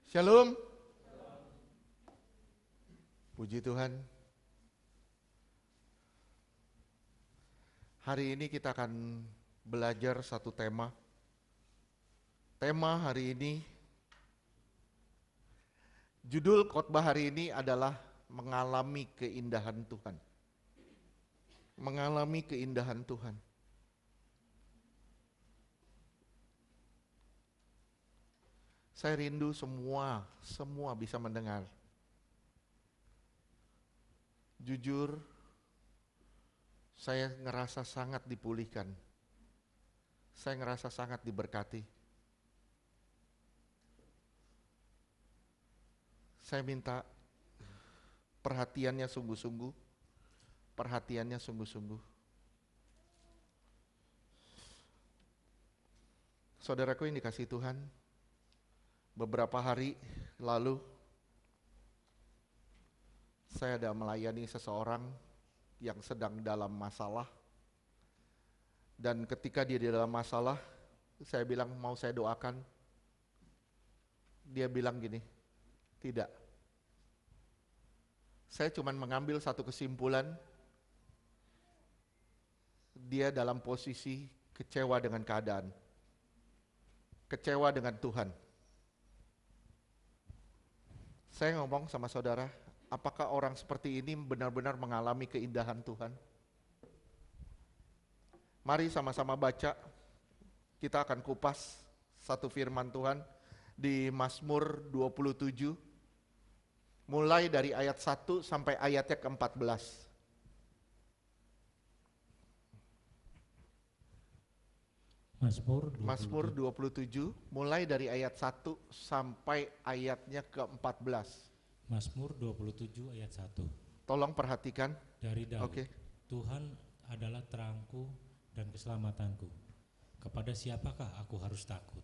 Shalom. Puji Tuhan. Hari ini kita akan belajar satu tema. Tema hari ini, judul khotbah hari ini adalah mengalami keindahan Tuhan. Mengalami keindahan Tuhan. Saya rindu semua bisa mendengar. Jujur, saya ngerasa sangat dipulihkan. Saya ngerasa sangat diberkati. Saya minta perhatiannya sungguh-sungguh. Perhatiannya sungguh-sungguh. Saudaraku yang dikasihi Tuhan, beberapa hari lalu saya ada melayani seseorang yang sedang dalam masalah. Dan ketika dia di dalam masalah, saya bilang mau saya doakan. Dia bilang gini, tidak. Saya cuma mengambil satu kesimpulan, dia dalam posisi kecewa dengan keadaan. Kecewa dengan Tuhan. Saya ngomong sama saudara, apakah orang seperti ini benar-benar mengalami keindahan Tuhan? Mari sama-sama baca, kita akan kupas satu firman Tuhan di Mazmur 27, mulai dari ayat 1 sampai ayatnya ke-14. Mazmur 27 mulai dari ayat 1 sampai ayatnya ke-14. Mazmur 27 ayat 1. Tolong perhatikan. Dari Daud. Oke. Tuhan adalah terangku dan keselamatanku. Kepada siapakah aku harus takut?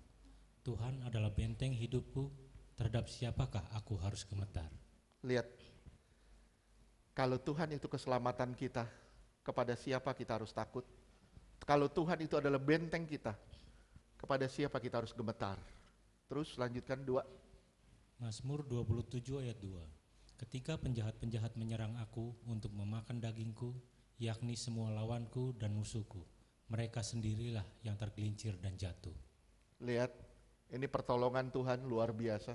Tuhan adalah benteng hidupku, terhadap siapakah aku harus gemetar? Lihat. Kalau Tuhan itu keselamatan kita, kepada siapa kita harus takut? Kalau Tuhan itu adalah benteng kita, kepada siapa kita harus gemetar? Terus lanjutkan 2. Mazmur 27 ayat 2. Ketika penjahat-penjahat menyerang aku untuk memakan dagingku, yakni semua lawanku dan musuhku, mereka sendirilah yang tergelincir dan jatuh. Lihat, ini pertolongan Tuhan luar biasa.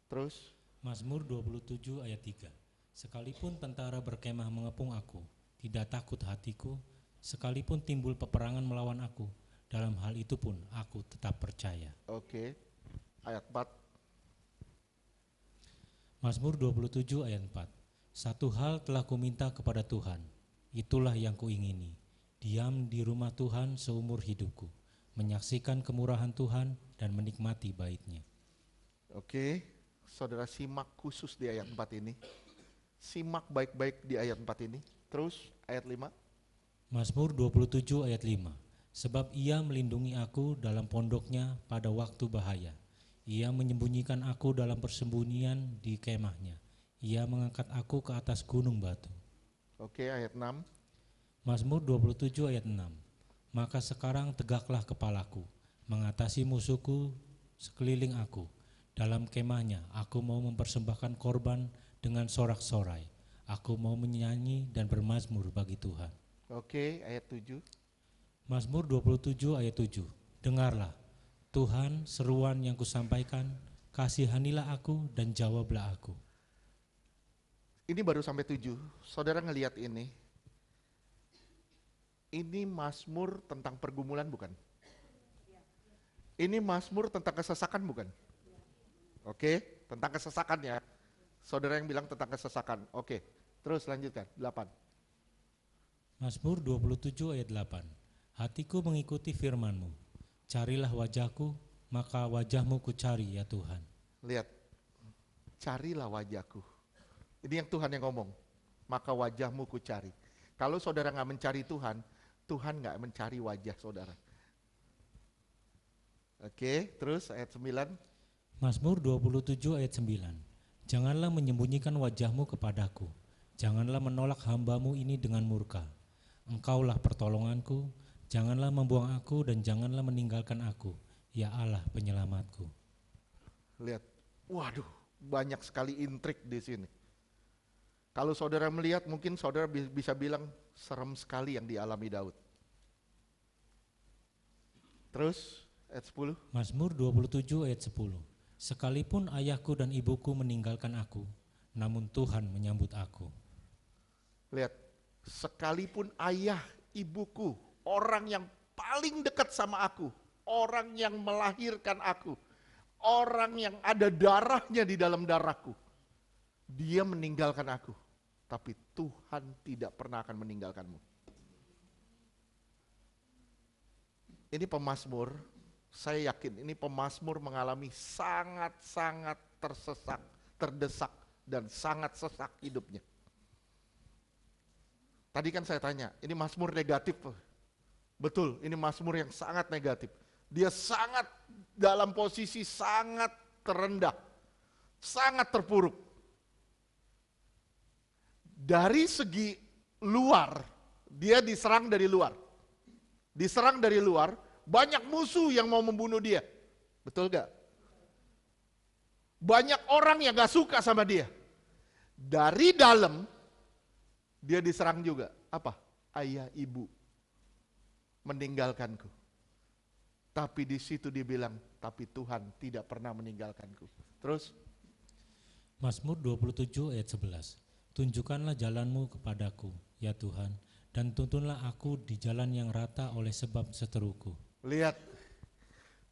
Terus Mazmur 27 ayat 3. Sekalipun tentara berkemah mengepung aku, tidak takut hatiku. Sekalipun timbul peperangan melawan aku, dalam hal itu pun aku tetap percaya. Oke. Ayat 4. Mazmur 27 ayat 4. Satu hal telah kuminta kepada Tuhan, itulah yang kuingini, diam di rumah Tuhan seumur hidupku, menyaksikan kemurahan Tuhan dan menikmati bait-Nya. Oke, saudara simak khusus di ayat 4 ini. Simak baik-baik di ayat 4 ini. Terus ayat 5. Mazmur 27 ayat 5. Sebab Ia melindungi aku dalam pondoknya pada waktu bahaya. Ia menyembunyikan aku dalam persembunyian di kemahnya. Ia mengangkat aku ke atas gunung batu. Oke, ayat 6. Mazmur 27 ayat 6. Maka sekarang tegaklah kepalaku, mengatasi musuhku sekeliling aku. Dalam kemahnya aku mau mempersembahkan korban dengan sorak-sorai. Aku mau menyanyi dan bermazmur bagi Tuhan. Oke, ayat 7. Mazmur 27 ayat 7. Dengarlah, Tuhan, seruan yang kusampaikan, kasihanilah aku dan jawablah aku. Ini baru sampai 7. Saudara ngelihat ini. Ini mazmur tentang pergumulan bukan? Ini mazmur tentang kesesakan bukan? Oke, tentang kesesakan ya. Saudara yang bilang tentang kesesakan. Oke, terus lanjutkan. 8. Mazmur 27 ayat 8. Hatiku mengikuti firman-Mu. Carilah wajahku, maka wajah-Mu kucari ya Tuhan. Lihat, carilah wajahku. Ini yang Tuhan yang ngomong. Maka wajah-Mu kucari. Kalau saudara gak mencari Tuhan, Tuhan gak mencari wajah saudara. Oke, terus ayat 9. Mazmur 27 ayat 9. Janganlah menyembunyikan wajah-Mu kepadaku. Janganlah menolak hamba-Mu ini dengan murka. Engkaulah pertolonganku, janganlah membuang aku dan janganlah meninggalkan aku, ya Allah penyelamatku. Lihat, Waduh, banyak sekali intrik di sini. Kalau saudara melihat, mungkin saudara bisa bilang serem sekali yang dialami Daud. Terus ayat 10. Mazmur 27 ayat 10. Sekalipun ayahku dan ibuku meninggalkan aku, namun Tuhan menyambut aku. Lihat, sekalipun ayah, ibuku, orang yang paling dekat sama aku, orang yang melahirkan aku, orang yang ada darahnya di dalam darahku, dia meninggalkan aku. Tapi Tuhan tidak pernah akan meninggalkanmu. Ini pemazmur, saya yakin ini pemazmur mengalami sangat-sangat tersesak, terdesak, dan sangat sesak hidupnya. Tadi kan saya tanya, ini mazmur negatif. Betul, ini mazmur yang sangat negatif. Dia sangat dalam posisi sangat terendah, sangat terpuruk. Dari segi luar, dia diserang dari luar. Diserang dari luar, banyak musuh yang mau membunuh dia. Betul gak? Banyak orang yang gak suka sama dia. Dari dalam, dia diserang juga. Apa? Ayah ibu meninggalkanku. Tapi di situ dia bilang, tapi Tuhan tidak pernah meninggalkanku. Terus? Mazmur 27 ayat 11. Tunjukkanlah jalanmu kepadaku, ya Tuhan, dan tuntunlah aku di jalan yang rata oleh sebab seteruku. Lihat,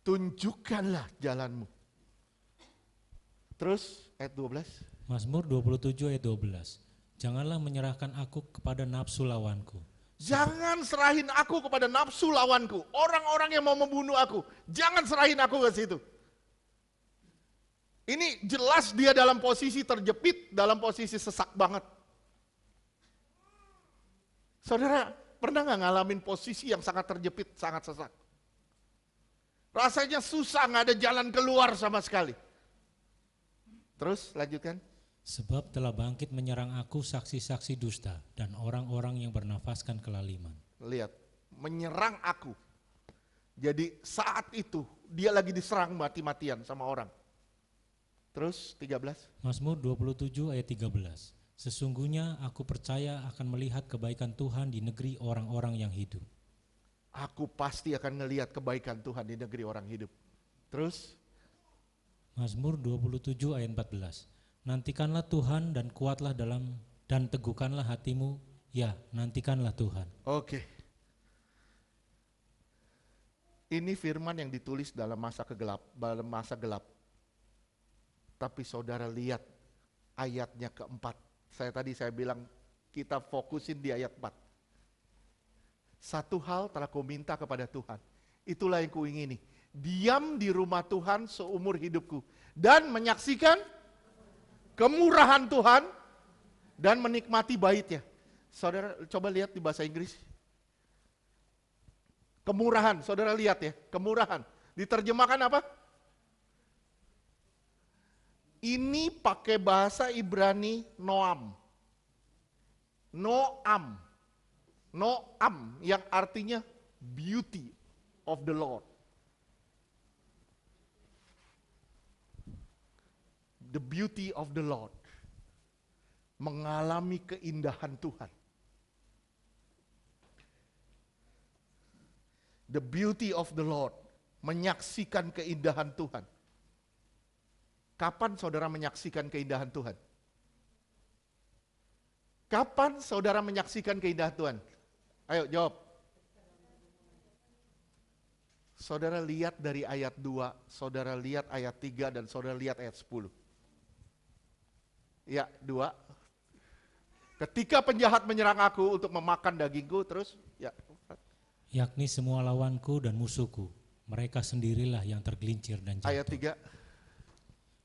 tunjukkanlah jalanmu. Terus ayat 12. Mazmur 27 ayat 12. Janganlah menyerahkan aku kepada nafsu lawanku. Jangan serahin aku kepada nafsu lawanku. Orang-orang yang mau membunuh aku. Jangan serahin aku ke situ. Ini jelas dia dalam posisi terjepit, dalam posisi sesak banget. Saudara, pernah gak ngalamin posisi yang sangat terjepit, sangat sesak? Rasanya susah, gak ada jalan keluar sama sekali. Terus lanjutkan. Sebab telah bangkit menyerang aku saksi-saksi dusta dan orang-orang yang bernafaskan kelaliman. Lihat, menyerang aku. Jadi saat itu dia lagi diserang mati-matian sama orang. Terus 13. Mazmur 27 ayat 13. Sesungguhnya aku percaya akan melihat kebaikan Tuhan di negeri orang-orang yang hidup. Aku pasti akan ngelihat kebaikan Tuhan di negeri orang hidup. Terus Mazmur 27 ayat 14. Nantikanlah Tuhan dan kuatlah dan teguhkanlah hatimu, ya nantikanlah Tuhan. Oke. Ini firman yang ditulis dalam masa gelap. Tapi saudara lihat ayatnya keempat. Saya bilang kita fokusin di ayat 4. Satu hal telah kau minta kepada Tuhan. Itulah yang kuingini. Diam di rumah Tuhan seumur hidupku. Dan menyaksikan kemurahan Tuhan dan menikmati baitnya. Saudara coba lihat di bahasa Inggris. Kemurahan, saudara lihat ya, kemurahan. Diterjemahkan apa? Ini pakai bahasa Ibrani Noam. Noam. Noam yang artinya beauty of the Lord. The beauty of the Lord. Mengalami keindahan Tuhan. The beauty of the Lord. Menyaksikan keindahan Tuhan. Kapan saudara menyaksikan keindahan Tuhan? Kapan saudara menyaksikan keindahan Tuhan? Ayo jawab. Saudara lihat dari ayat 2, saudara lihat ayat 3, dan saudara lihat ayat 10. Ya, 2. Ketika penjahat menyerang aku untuk memakan dagingku, terus ya. Yakni semua lawanku dan musuhku, mereka sendirilah yang tergelincir dan jatuh. Ayat 3.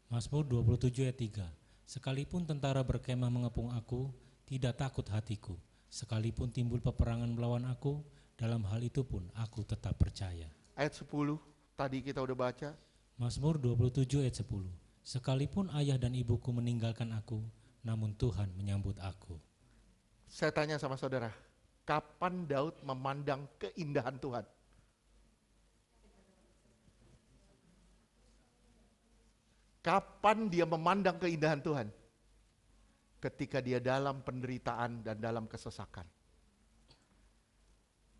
Mazmur 27 ayat 3. Sekalipun tentara berkemah mengepung aku, tidak takut hatiku. Sekalipun timbul peperangan melawan aku, dalam hal itu pun aku tetap percaya. Ayat 10, tadi kita udah baca. Mazmur 27 ayat 10. Sekalipun ayah dan ibuku meninggalkan aku, namun Tuhan menyambut aku. Saya tanya sama saudara, kapan Daud memandang keindahan Tuhan? Kapan dia memandang keindahan Tuhan? Ketika dia dalam penderitaan dan dalam kesesakan.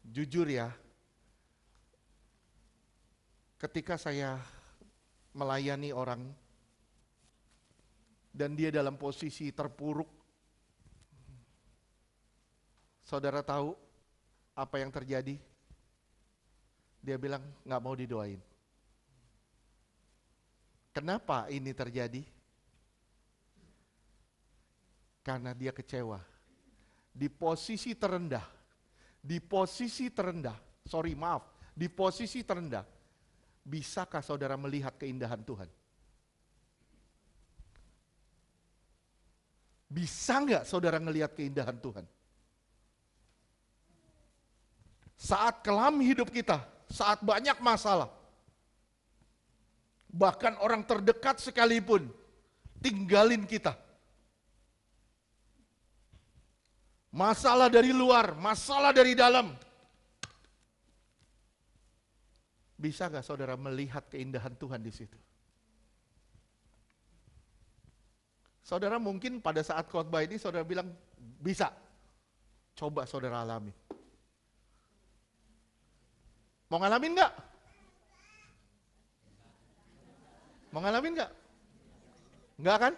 Jujur ya, ketika saya melayani orang dan dia dalam posisi terpuruk, saudara tahu apa yang terjadi? Dia bilang nggak mau didoain. Kenapa ini terjadi? Karena dia kecewa. Di posisi terendah, di posisi terendah, bisakah saudara melihat keindahan Tuhan? Bisa nggak saudara ngelihat keindahan Tuhan? Saat kelam hidup kita, saat banyak masalah, bahkan orang terdekat sekalipun tinggalin kita. Masalah dari luar, masalah dari dalam. Bisa gak saudara melihat keindahan Tuhan di situ? Saudara mungkin pada saat khotbah ini saudara bilang, bisa. Coba saudara alami. Mau ngalamin gak? Mau ngalamin nggak? Nggak kan?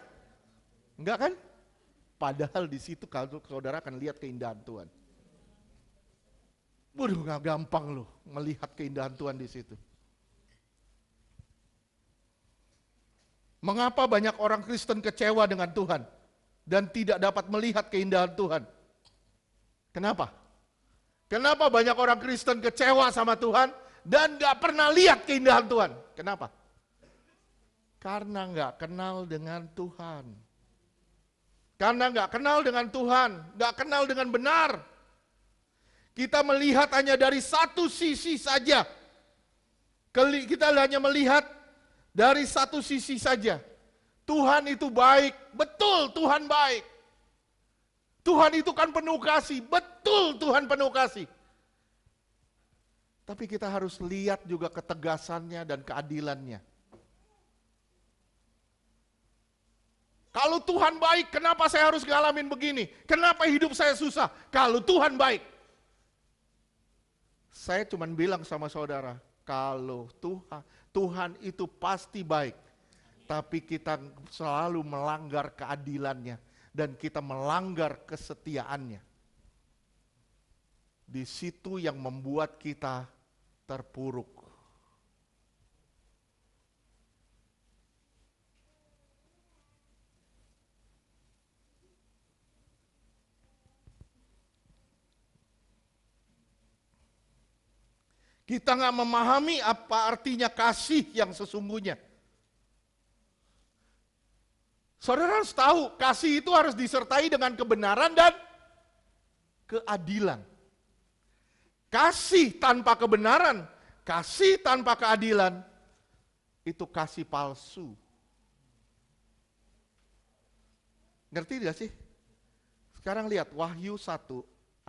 Nggak kan? Padahal di situ kalau saudara akan lihat keindahan Tuhan. Waduh, nggak gampang loh melihat keindahan Tuhan di situ. Mengapa banyak orang Kristen kecewa dengan Tuhan dan tidak dapat melihat keindahan Tuhan? Kenapa? Kenapa banyak orang Kristen kecewa sama Tuhan dan nggak pernah lihat keindahan Tuhan? Kenapa? Karena nggak kenal dengan Tuhan. Karena nggak kenal dengan Tuhan, nggak kenal dengan benar. Kita melihat hanya dari satu sisi saja. Kita hanya melihat dari satu sisi saja. Tuhan itu baik, betul Tuhan baik. Tuhan itu kan penuh kasih, betul Tuhan penuh kasih. Tapi kita harus lihat juga ketegasannya dan keadilannya. Kalau Tuhan baik, kenapa saya harus ngalamin begini? Kenapa hidup saya susah? Kalau Tuhan baik. Saya cuma bilang sama saudara, kalau Tuhan itu pasti baik. Tapi kita selalu melanggar keadilannya. Dan kita melanggar kesetiaannya. Di situ yang membuat kita terpuruk. Kita nggak memahami apa artinya kasih yang sesungguhnya. Saudara harus tahu, kasih itu harus disertai dengan kebenaran dan keadilan. Kasih tanpa kebenaran, kasih tanpa keadilan, itu kasih palsu. Ngerti tidak sih? Sekarang lihat Wahyu 1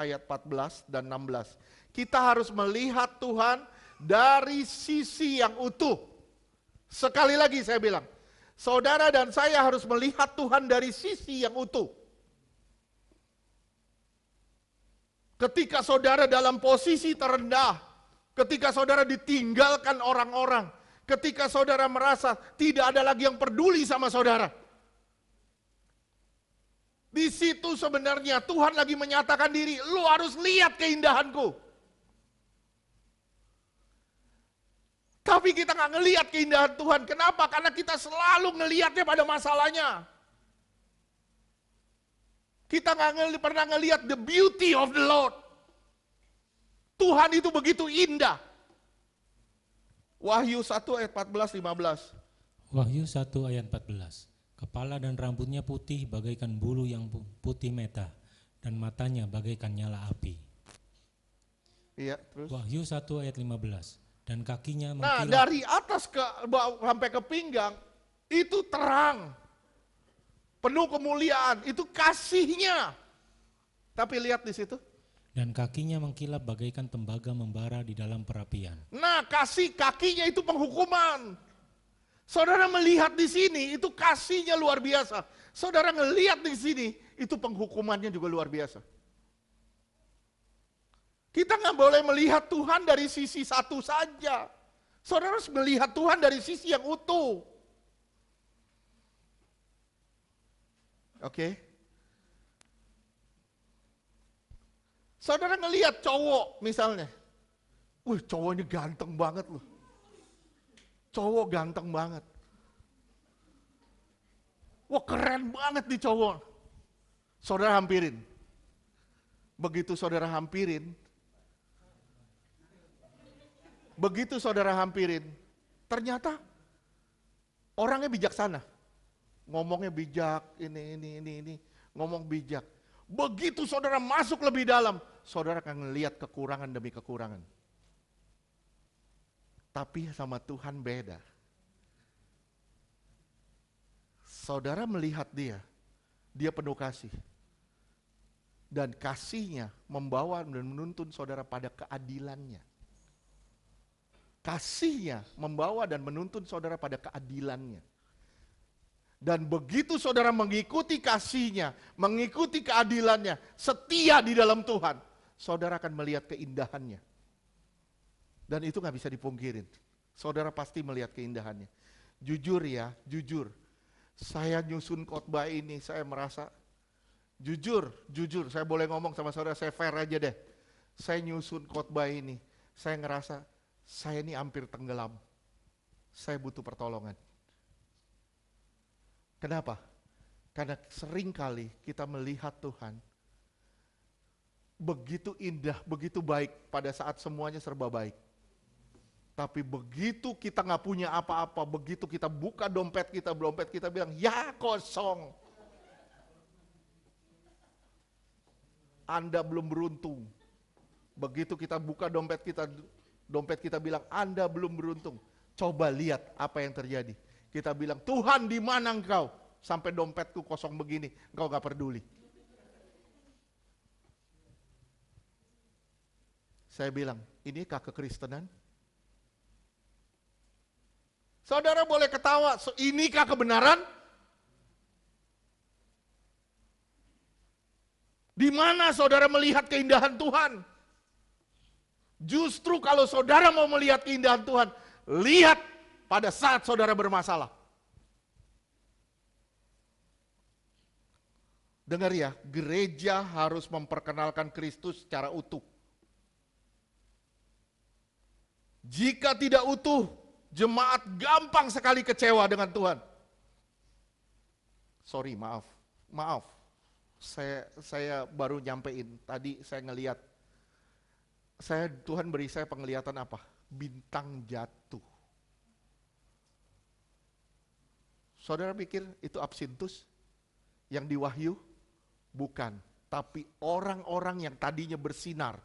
ayat 14 dan 16. Kita harus melihat Tuhan dari sisi yang utuh. Sekali lagi saya bilang, saudara dan saya harus melihat Tuhan dari sisi yang utuh. Ketika saudara dalam posisi terendah, ketika saudara ditinggalkan orang-orang, ketika saudara merasa tidak ada lagi yang peduli sama saudara. Di situ sebenarnya Tuhan lagi menyatakan diri, lu harus lihat keindahanku. Tapi kita nggak ngelihat keindahan Tuhan. Kenapa? Karena kita selalu ngelihatnya pada masalahnya. Kita nggak pernah ngelihat the beauty of the Lord. Tuhan itu begitu indah. Wahyu 1 ayat 14-15. Wahyu 1 ayat 14. Kepala dan rambutnya putih bagaikan bulu yang putih meta, dan matanya bagaikan nyala api. Iya, terus. Wahyu 1 ayat 15. Dan kakinya Nah, mengkilap. dari atas sampai ke pinggang, itu terang. Penuh kemuliaan, itu kasihnya. Tapi lihat di situ. Dan kakinya mengkilap bagaikan tembaga membara di dalam perapian. Nah, kakinya itu penghukuman. Saudara melihat di sini, itu kasihnya luar biasa. Saudara ngelihat di sini, itu penghukumannya juga luar biasa. Kita nggak boleh melihat Tuhan dari sisi satu saja. Saudara harus melihat Tuhan dari sisi yang utuh. Oke? Saudara ngelihat cowok misalnya. Wih, cowok ini ganteng banget loh. Cowok ganteng banget. Wah, keren banget nih cowok. Saudara hampirin. Begitu saudara hampirin, ternyata orangnya bijaksana. Ngomongnya bijak, ini, ngomong bijak. Begitu saudara masuk lebih dalam, saudara akan melihat kekurangan demi kekurangan. Tapi sama Tuhan beda. Saudara melihat dia penuh kasih. Dan kasihnya membawa dan menuntun saudara pada keadilannya. Kasihnya membawa dan menuntun saudara pada keadilannya. Dan begitu saudara mengikuti kasihnya, mengikuti keadilannya, setia di dalam Tuhan, saudara akan melihat keindahannya. Dan itu gak bisa dipungkirin. Saudara pasti melihat keindahannya. Jujur ya, jujur. Saya nyusun khotbah ini, saya merasa, jujur, saya boleh ngomong sama saudara, saya fair aja deh. Saya nyusun khotbah ini, saya ngerasa, saya ini hampir tenggelam. Saya butuh pertolongan. Kenapa? Karena seringkali kita melihat Tuhan begitu indah, begitu baik pada saat semuanya serba baik. Tapi begitu kita nggak punya apa-apa, begitu kita buka dompet kita bilang, ya kosong. Anda belum beruntung. Begitu kita buka dompet kita bilang, Anda belum beruntung. Coba lihat apa yang terjadi. Kita bilang, Tuhan di mana engkau? Sampai dompetku kosong begini, engkau gak peduli. Saya bilang, inikah kekristenan? Saudara boleh ketawa, inikah kebenaran? Di mana saudara melihat keindahan Tuhan? Justru kalau saudara mau melihat keindahan Tuhan, lihat pada saat saudara bermasalah. Dengar ya, gereja harus memperkenalkan Kristus secara utuh. Jika tidak utuh, jemaat gampang sekali kecewa dengan Tuhan. Sorry, maaf. Saya baru nyampein, tadi saya ngeliat. Tuhan beri saya penglihatan apa? Bintang jatuh. Saudara pikir itu absintus yang di Wahyu? Bukan, tapi orang-orang yang tadinya bersinar,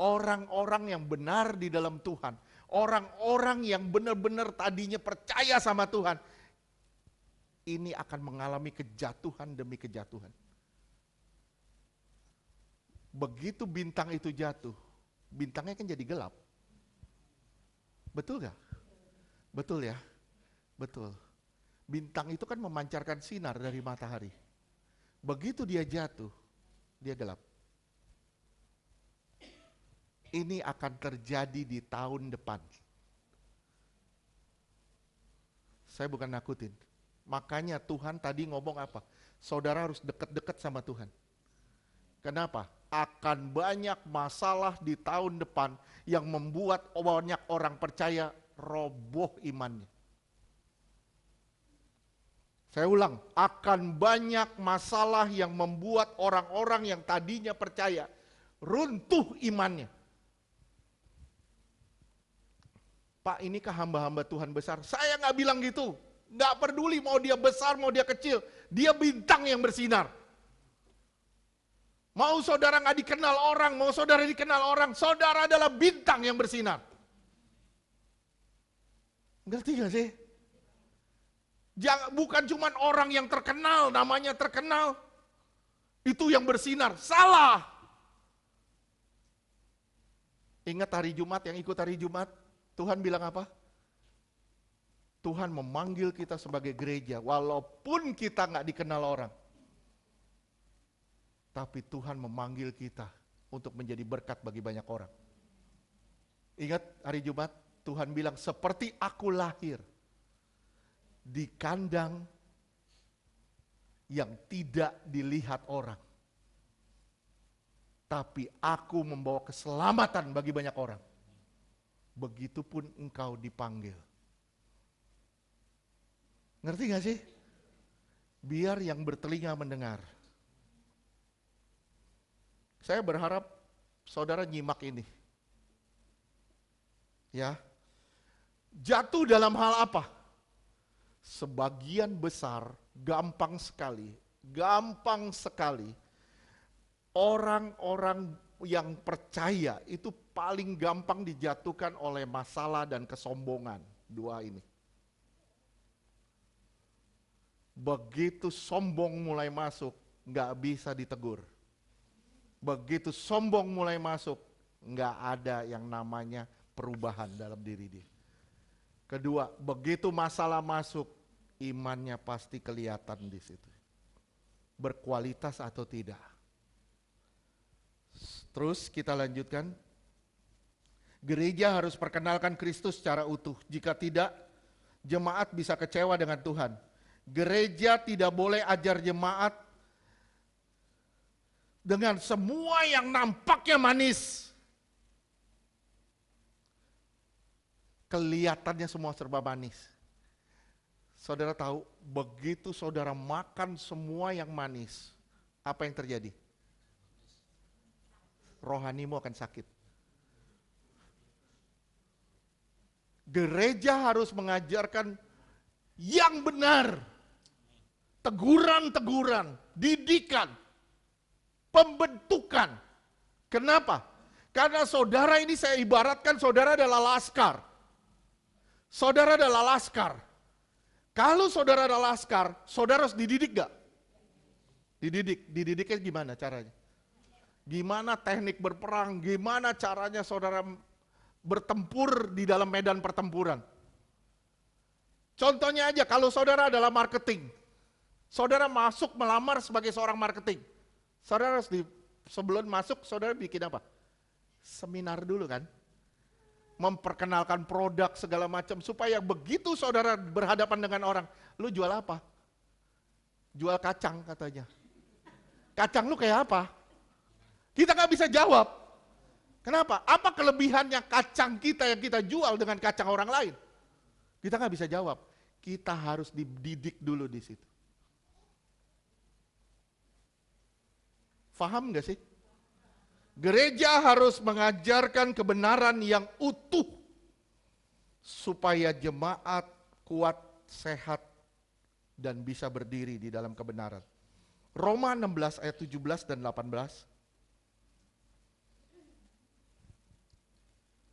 orang-orang yang benar di dalam Tuhan, orang-orang yang benar-benar tadinya percaya sama Tuhan, ini akan mengalami kejatuhan demi kejatuhan. Begitu bintang itu jatuh, bintangnya kan jadi gelap. Betul gak? Betul ya? Betul. Bintang itu kan memancarkan sinar dari matahari. Begitu dia jatuh, dia gelap. Ini akan terjadi di tahun depan. Saya bukan nakutin. Makanya Tuhan tadi ngomong apa? Saudara harus dekat-dekat sama Tuhan. Kenapa? Akan banyak masalah di tahun depan yang membuat banyak orang percaya roboh imannya. Saya ulang, akan banyak masalah yang membuat orang-orang yang tadinya percaya runtuh imannya. Pak, inikah hamba-hamba Tuhan besar? Saya nggak bilang gitu. Nggak peduli mau dia besar, mau dia kecil. Dia bintang yang bersinar. Mau saudara nggak dikenal orang, mau saudara dikenal orang, saudara adalah bintang yang bersinar. Ngerti gak sih? Bukan cuma orang yang terkenal, namanya terkenal, itu yang bersinar. Salah. Ingat hari Jumat, yang ikut hari Jumat, Tuhan bilang apa? Tuhan memanggil kita sebagai gereja, walaupun kita nggak dikenal orang. Tapi Tuhan memanggil kita untuk menjadi berkat bagi banyak orang. Ingat hari Jumat, Tuhan bilang, seperti aku lahir di kandang yang tidak dilihat orang. Tapi aku membawa keselamatan bagi banyak orang. Begitupun engkau dipanggil. Ngerti gak sih? Biar yang bertelinga mendengar. Saya berharap saudara nyimak ini. Ya. Jatuh dalam hal apa? Sebagian besar, gampang sekali orang-orang yang percaya itu paling gampang dijatuhkan oleh masalah dan kesombongan. Dua ini. Begitu sombong mulai masuk, nggak bisa ditegur. Begitu sombong mulai masuk, nggak ada yang namanya perubahan dalam diri dia. Kedua, begitu masalah masuk, imannya pasti kelihatan di situ. Berkualitas atau tidak. Terus kita lanjutkan. Gereja harus perkenalkan Kristus secara utuh. Jika tidak, jemaat bisa kecewa dengan Tuhan. Gereja tidak boleh ajar jemaat dengan semua yang nampaknya manis. Kelihatannya semua serba manis. Saudara tahu, begitu saudara makan semua yang manis, apa yang terjadi? Rohanimu akan sakit. Gereja harus mengajarkan yang benar. Teguran-teguran, didikan, pembentukan. Kenapa? Karena saudara ini saya ibaratkan saudara adalah laskar. Saudara adalah laskar. Kalau saudara adalah laskar, saudara harus dididik gak? Dididiknya gimana caranya? Gimana teknik berperang, gimana caranya saudara bertempur di dalam medan pertempuran. Contohnya aja, kalau saudara adalah marketing, saudara masuk melamar sebagai seorang marketing, saudara harus sebelum masuk, saudara bikin apa? Seminar dulu kan? Memperkenalkan produk segala macam, supaya begitu saudara berhadapan dengan orang, lu jual apa? Jual kacang katanya. Kacang lu kayak apa? Kita gak bisa jawab. Kenapa? Apa kelebihannya kacang kita yang kita jual dengan kacang orang lain? Kita gak bisa jawab. Kita harus dididik dulu di situ. Faham gak sih? Gereja harus mengajarkan kebenaran yang utuh supaya jemaat kuat, sehat, dan bisa berdiri di dalam kebenaran. Roma 16 ayat 17 dan 18.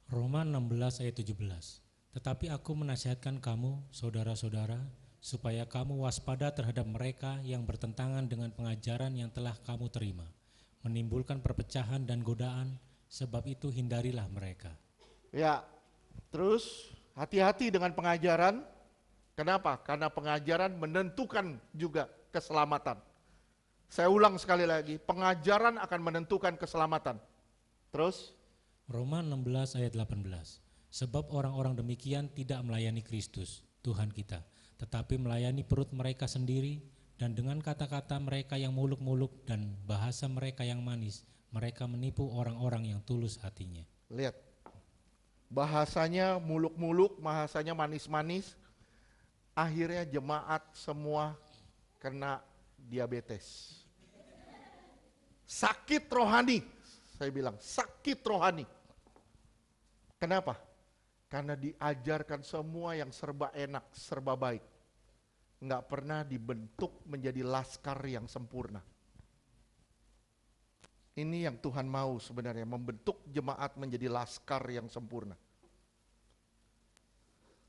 Roma 16 ayat 17. Tetapi aku menasihatkan kamu, saudara-saudara, supaya kamu waspada terhadap mereka yang bertentangan dengan pengajaran yang telah kamu terima, menimbulkan perpecahan dan godaan, sebab itu hindarilah mereka. Ya, terus hati-hati dengan pengajaran. Kenapa? Karena pengajaran menentukan juga keselamatan. Saya ulang sekali lagi, pengajaran akan menentukan keselamatan. Terus? Roma 16 ayat 18. Sebab orang-orang demikian tidak melayani Kristus, Tuhan kita, tetapi melayani perut mereka sendiri, dan dengan kata-kata mereka yang muluk-muluk dan bahasa mereka yang manis, mereka menipu orang-orang yang tulus hatinya. Lihat, bahasanya muluk-muluk, bahasanya manis-manis, akhirnya jemaat semua kena diabetes. Sakit rohani, saya bilang sakit rohani. Kenapa? Karena diajarkan semua yang serba enak, serba baik. Nggak pernah dibentuk menjadi laskar yang sempurna. Ini yang Tuhan mau sebenarnya, membentuk jemaat menjadi laskar yang sempurna.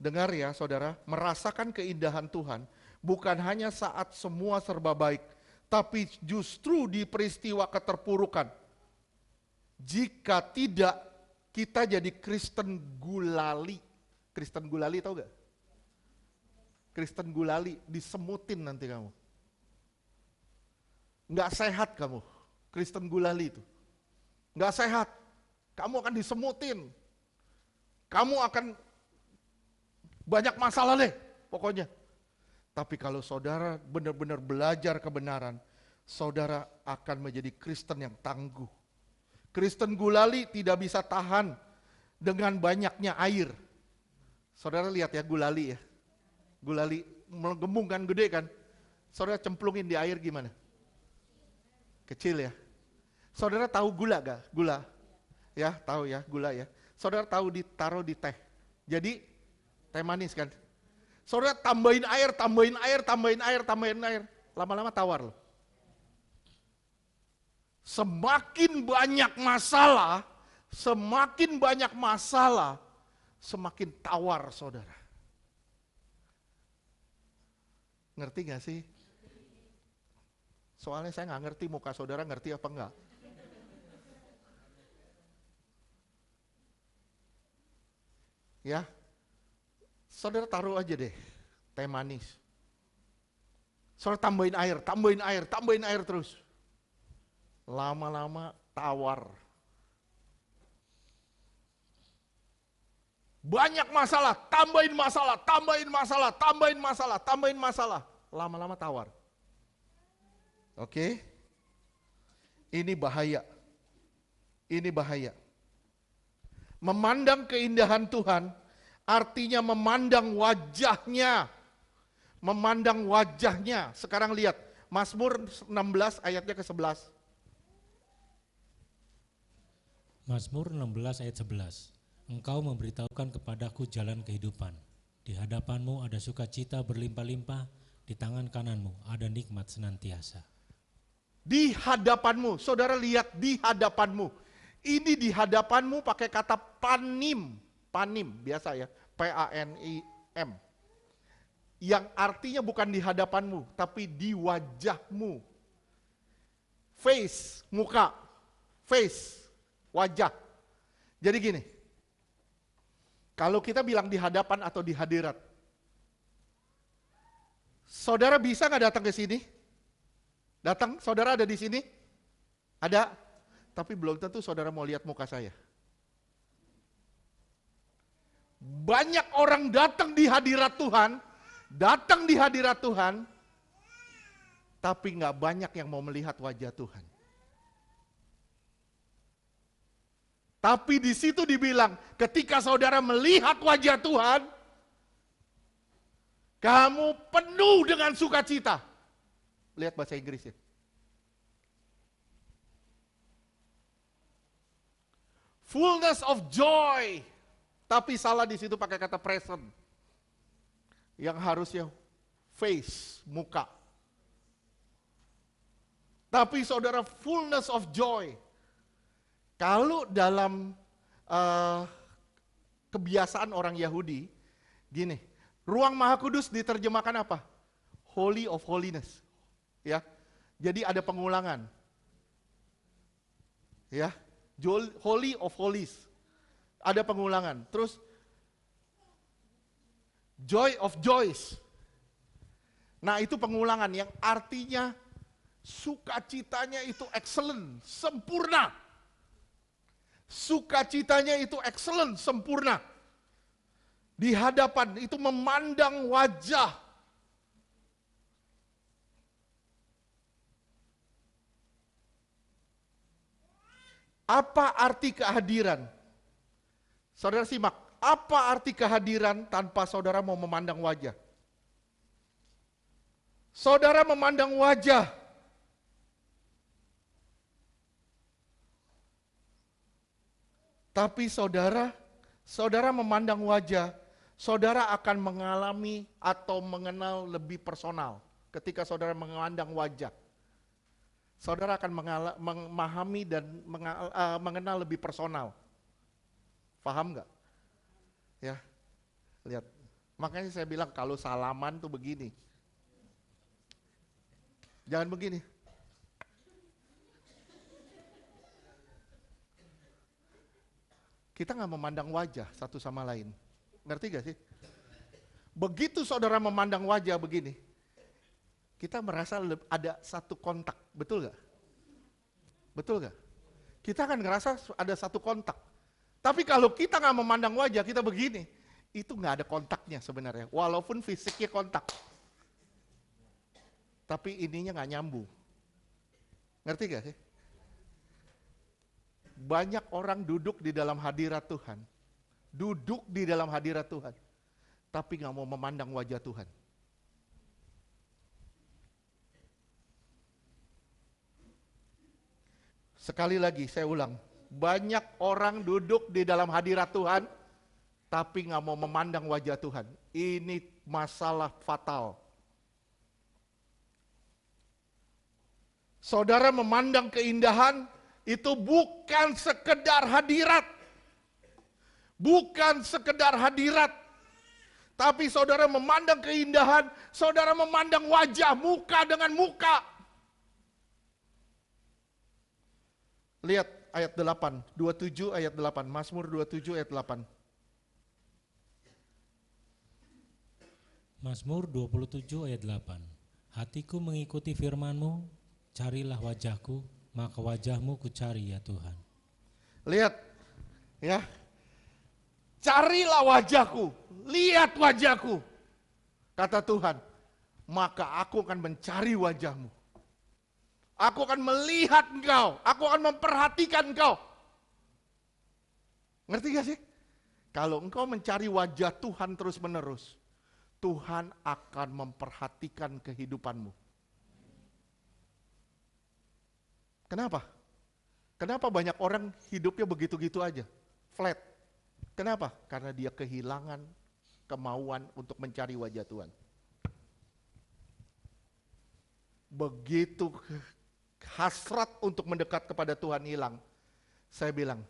Dengar ya saudara, merasakan keindahan Tuhan bukan hanya saat semua serba baik, tapi justru di peristiwa keterpurukan. Jika tidak, kita jadi Kristen gulali. Kristen gulali tahu gak? Kristen gulali, disemutin nanti kamu. Nggak sehat kamu, Kristen gulali itu. Nggak sehat, kamu akan disemutin. Kamu akan banyak masalah deh, pokoknya. Tapi kalau saudara benar-benar belajar kebenaran, saudara akan menjadi Kristen yang tangguh. Kristen gulali tidak bisa tahan dengan banyaknya air. Saudara lihat ya gulali ya. Gulali menggembung kan, gede kan. Saudara cemplungin di air gimana? Kecil ya. Saudara tahu gula gak? Gula. Ya, tahu ya, gula ya. Saudara tahu ditaruh di teh. Jadi teh manis kan. Saudara tambahin air, tambahin air, tambahin air, tambahin air. Lama-lama tawar loh. Semakin banyak masalah, semakin tawar saudara. Ngerti gak sih? Soalnya saya nggak ngerti, muka saudara ngerti apa enggak. Ya, saudara taruh aja deh teh manis. Saudara tambahin air, tambahin air, tambahin air terus. Lama-lama tawar. Banyak masalah, tambahin masalah, tambahin masalah, tambahin masalah, tambahin masalah. Lama-lama tawar. Oke? Ini bahaya. Ini bahaya. Memandang keindahan Tuhan artinya memandang wajahnya. Memandang wajahnya. Sekarang lihat, Mazmur 16 ayatnya ke-11. Mazmur 16 ayat 11. Engkau memberitahukan kepadaku jalan kehidupan. Di hadapanmu ada sukacita berlimpah-limpah, di tangan kananmu ada nikmat senantiasa. Di hadapanmu, saudara lihat di hadapanmu. Ini di hadapanmu pakai kata panim. Panim, biasa ya, P-A-N-I-M. Yang artinya bukan di hadapanmu, tapi di wajahmu. Face, muka. Face, wajah. Jadi gini, kalau kita bilang di hadapan atau di hadirat, saudara bisa nggak datang ke sini? Datang, saudara ada di sini? Ada, tapi belum tentu saudara mau lihat muka saya. Banyak orang datang di hadirat Tuhan, tapi nggak banyak yang mau melihat wajah Tuhan. Tapi di situ dibilang, ketika saudara melihat wajah Tuhan, kamu penuh dengan sukacita. Lihat bahasa Inggrisnya. Fullness of joy. Tapi salah di situ pakai kata present. Yang harusnya face, muka. Tapi saudara fullness of joy. Kalau dalam kebiasaan orang Yahudi, gini, ruang Maha Kudus diterjemahkan apa? Holy of Holiness. Ya, jadi ada pengulangan. Ya, Holy of Holies. Ada pengulangan. Terus Joy of Joys. Nah, itu pengulangan yang artinya sukacitanya itu excellent, sempurna. Sukacitanya itu excellent, sempurna. Di hadapan itu memandang wajah. Apa arti kehadiran? Saudara simak, apa arti kehadiran tanpa saudara mau memandang wajah? Saudara memandang wajah. Tapi saudara memandang wajah, saudara akan mengalami atau mengenal lebih personal. Ketika saudara memandang wajah, saudara akan memahami dan mengenal lebih personal. Paham nggak? Ya, lihat. Makanya saya bilang kalau salaman tuh begini. Jangan begini. Kita nggak memandang wajah satu sama lain. Ngerti gak sih? Begitu saudara memandang wajah begini, kita merasa ada satu kontak, betul gak? Betul gak? Kita akan ngerasa ada satu kontak. Tapi kalau kita gak memandang wajah, kita begini, itu gak ada kontaknya sebenarnya, walaupun fisiknya kontak. Tapi ininya gak nyambung. Ngerti gak sih? Banyak orang duduk di dalam hadirat Tuhan. Duduk di dalam hadirat Tuhan. Tapi gak mau memandang wajah Tuhan. Sekali lagi saya ulang. Banyak orang duduk di dalam hadirat Tuhan. Tapi gak mau memandang wajah Tuhan. Ini masalah fatal. Saudara memandang keindahan, itu bukan sekedar hadirat. Bukan sekedar hadirat. Tapi saudara memandang keindahan, saudara memandang wajah, muka dengan muka. Lihat ayat 8, 27 ayat 8, Mazmur 27 ayat 8. Mazmur 27 ayat 8. Hatiku mengikuti firman-Mu, carilah wajahku, maka wajah-Mu kucari ya Tuhan. Lihat, ya. Carilah wajahku, lihat wajahku, kata Tuhan, maka aku akan mencari wajah-Mu. Aku akan melihat engkau, aku akan memperhatikan engkau. Ngerti gak sih? Kalau engkau mencari wajah Tuhan terus menerus, Tuhan akan memperhatikan kehidupanmu. Kenapa? Kenapa banyak orang hidupnya begitu-gitu aja, flat? Kenapa? Karena dia kehilangan kemauan untuk mencari wajah Tuhan. Begitu hasrat untuk mendekat kepada Tuhan hilang, saya bilang,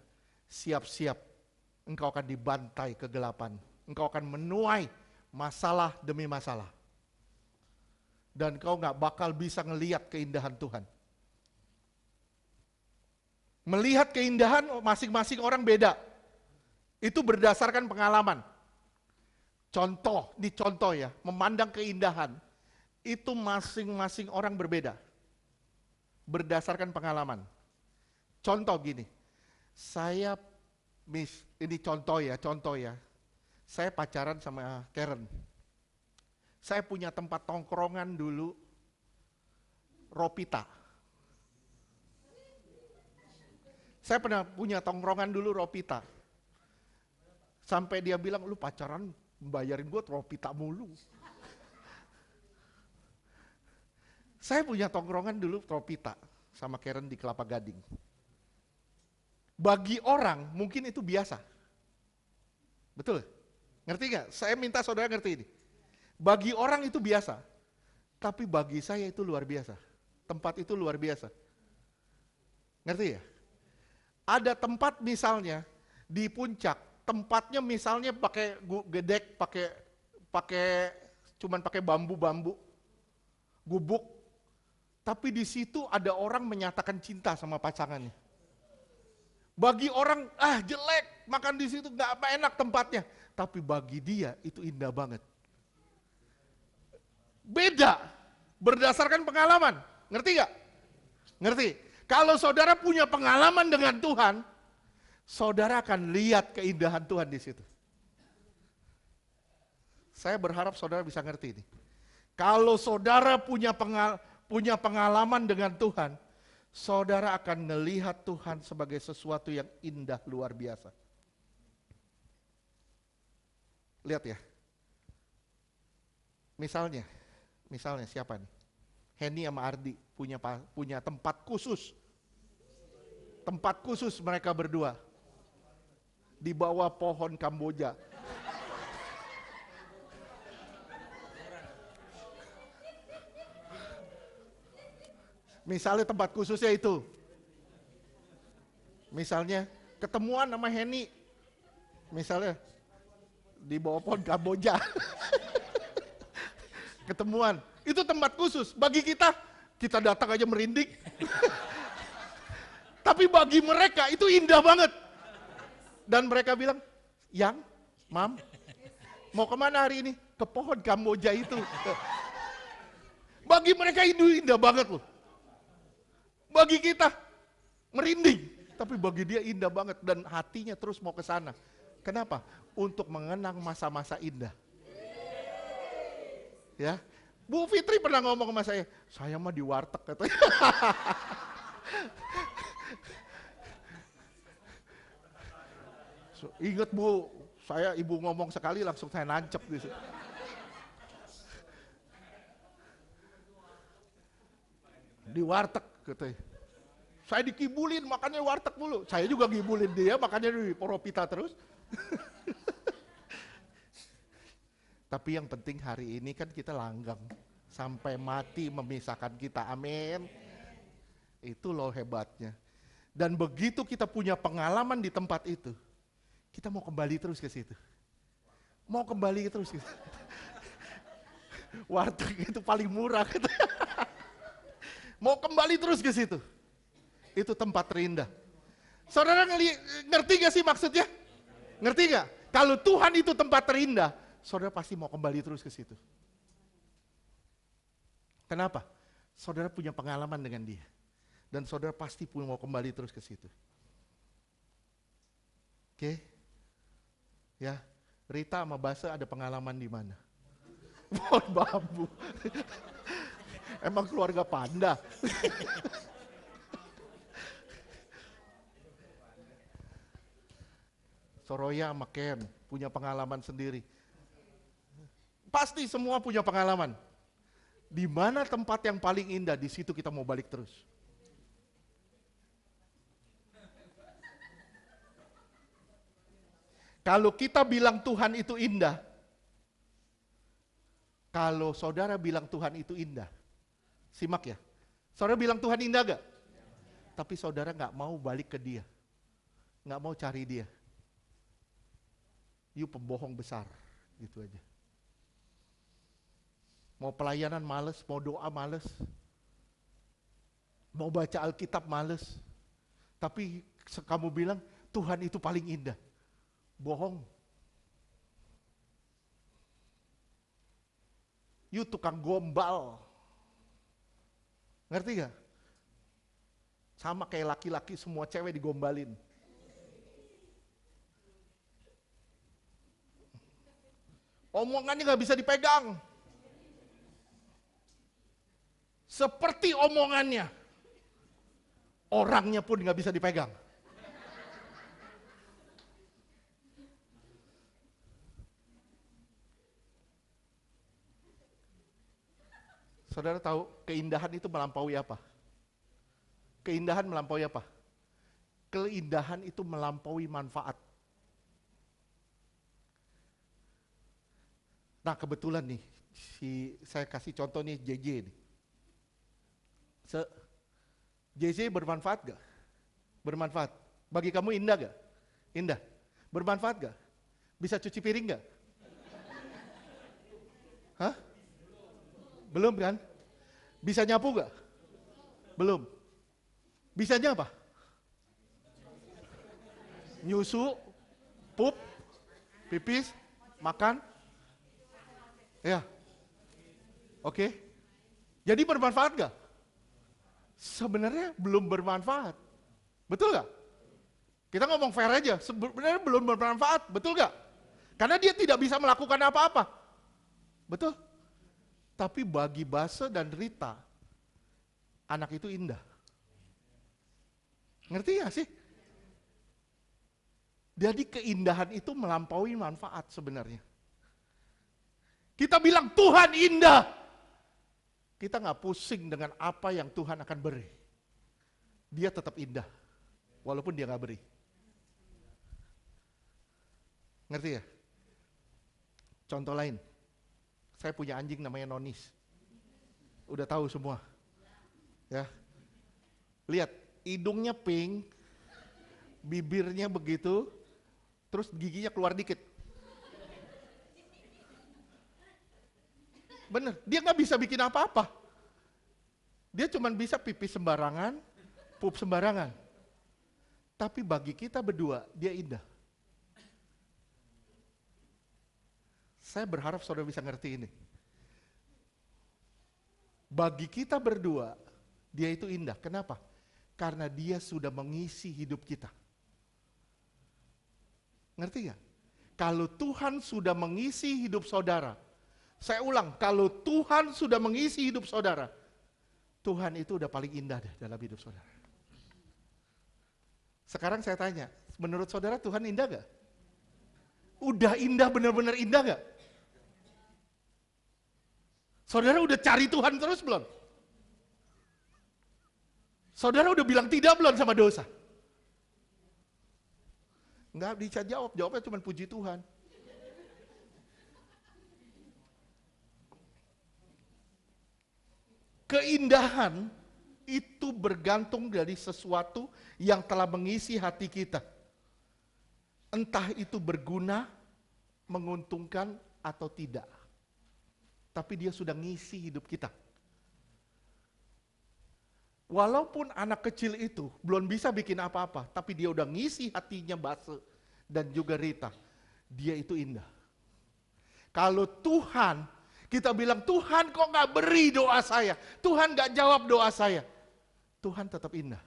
siap-siap engkau akan dibantai kegelapan. Engkau akan menuai masalah demi masalah. Dan engkau gak bakal bisa ngelihat keindahan Tuhan. Melihat keindahan masing-masing orang beda. Itu berdasarkan pengalaman. Contoh, ini contoh ya, memandang keindahan. Itu masing-masing orang berbeda. Berdasarkan pengalaman. Contoh gini, ini contoh ya. Saya pacaran sama Karen. Saya punya tempat tongkrongan dulu, Ropita. Saya pernah punya tongkrongan dulu Ropita. Sampai dia bilang, lu pacaran bayarin gue Ropita mulu. Saya punya tongkrongan dulu Ropita sama Karen di Kelapa Gading. Bagi orang mungkin itu biasa. Betul? Ngerti gak? Saya minta saudara ngerti ini. Bagi orang itu biasa. Tapi bagi saya itu luar biasa. Tempat itu luar biasa. Ngerti ya? Ada tempat misalnya di puncak. Tempatnya misalnya pakai gedek, cuman pakai bambu-bambu, gubuk. Tapi di situ ada orang menyatakan cinta sama pasangannya. Bagi orang, jelek, makan di situ nggak enak tempatnya. Tapi bagi dia itu indah banget. Beda, berdasarkan pengalaman. Ngerti nggak? Ngerti. Kalau saudara punya pengalaman dengan Tuhan, saudara akan lihat keindahan Tuhan di situ. Saya berharap saudara bisa ngerti ini. Kalau saudara punya pengalaman dengan Tuhan, saudara akan melihat Tuhan sebagai sesuatu yang indah luar biasa. Lihat ya. Misalnya siapa nih? Henny sama Ardi punya tempat khusus. Tempat khusus mereka berdua. Di bawah pohon Kamboja. Misalnya tempat khususnya itu. Misalnya ketemuan sama Henny. Misalnya di bawah pohon Kamboja. Ketemuan. Itu tempat khusus. Bagi kita datang aja merinding. Tapi bagi mereka itu indah banget. Dan mereka bilang, Yang, Mam, mau kemana hari ini? ke pohon Kamboja itu. Bagi mereka itu indah banget loh. Bagi kita merinding, tapi bagi dia indah banget dan hatinya terus mau ke sana. Kenapa? Untuk mengenang masa-masa indah. Ya, Bu Fitri pernah ngomong sama saya mah di warteg katanya. Ingat Bu, ibu ngomong sekali langsung saya nancep gitu. Di warteg katanya. Saya dikibulin makannya warteg mulu. Saya juga ngibulin dia makannya di Poropita terus. Tapi yang penting hari ini kan kita langgeng. Sampai mati memisahkan kita. Amin. Itu loh hebatnya. Dan begitu kita punya pengalaman di tempat itu, kita mau kembali terus ke situ. Mau kembali terus ke situ. Warteg itu paling murah. Mau kembali terus ke situ. Itu tempat terindah. Saudara ngerti gak sih maksudnya? Ngerti gak? Kalau Tuhan itu tempat terindah, saudara pasti mau kembali terus ke situ. Kenapa? Saudara punya pengalaman dengan dia. Dan saudara pasti mau kembali terus ke situ. Oke? Ya, Rita sama Basa ada pengalaman di mana? Pohon bambu. Emang keluarga panda. Soroya sama Ken punya pengalaman sendiri. Pasti semua punya pengalaman. Di mana tempat yang paling indah, di situ kita mau balik terus. Kalau kita bilang Tuhan itu indah, kalau saudara bilang Tuhan itu indah, simak ya, saudara bilang Tuhan indah gak? Tapi saudara gak mau balik ke dia, gak mau cari dia. You pembohong besar, gitu aja. Mau pelayanan males, mau doa males, mau baca Alkitab males, tapi kamu bilang Tuhan itu paling indah. Bohong. You tukang gombal. Ngerti gak? Sama kayak laki-laki semua cewek digombalin. Omongannya gak bisa dipegang. Seperti omongannya, orangnya pun gak bisa dipegang. Saudara tahu keindahan itu melampaui apa? Keindahan melampaui apa? Keindahan itu melampaui manfaat. Nah kebetulan nih, saya kasih contoh nih JJ nih. JJ bermanfaat gak? Bermanfaat. Bagi kamu indah gak? Indah. Bermanfaat gak? Bisa cuci piring gak? Hah? Belum kan? Bisa nyapu gak? Belum. Bisanya apa? Nyusu, pup, pipis, makan. Ya. Oke. Jadi bermanfaat gak? Sebenarnya belum bermanfaat. Betul gak? Kita ngomong fair aja, sebenarnya belum bermanfaat, betul gak? Karena dia tidak bisa melakukan apa-apa. Betul? Tapi bagi Basa dan Rita, anak itu indah. Ngerti gak sih? Jadi keindahan itu melampaui manfaat sebenarnya. Kita bilang Tuhan indah. Kita gak pusing dengan apa yang Tuhan akan beri. Dia tetap indah. Walaupun dia gak beri. Ngerti ya? Contoh lain. Saya punya anjing namanya Nonis. Udah tahu semua. Ya. Lihat, hidungnya pink, bibirnya begitu, terus giginya keluar dikit. Bener, dia nggak bisa bikin apa-apa. Dia cuma bisa pipis sembarangan, pup sembarangan. Tapi bagi kita berdua, dia indah. Saya berharap saudara bisa ngerti ini. Bagi kita berdua, dia itu indah. Kenapa? Karena dia sudah mengisi hidup kita. Ngerti gak? Kalau Tuhan sudah mengisi hidup saudara, saya ulang, kalau Tuhan sudah mengisi hidup saudara, Tuhan itu udah paling indah deh dalam hidup saudara. Sekarang saya tanya, menurut saudara Tuhan indah gak? Udah indah, benar-benar indah gak? Saudara udah cari Tuhan terus belum? Saudara udah bilang tidak belum sama dosa? Enggak bisa jawab, jawabnya cuma puji Tuhan. Keindahan itu bergantung dari sesuatu yang telah mengisi hati kita. Entah itu berguna, menguntungkan atau tidak. Tapi dia sudah ngisi hidup kita. Walaupun anak kecil itu belum bisa bikin apa-apa, tapi dia udah ngisi hatinya Base dan juga Rita. Dia itu indah. Kalau Tuhan, kita bilang Tuhan kok gak beri doa saya, Tuhan gak jawab doa saya. Tuhan tetap indah.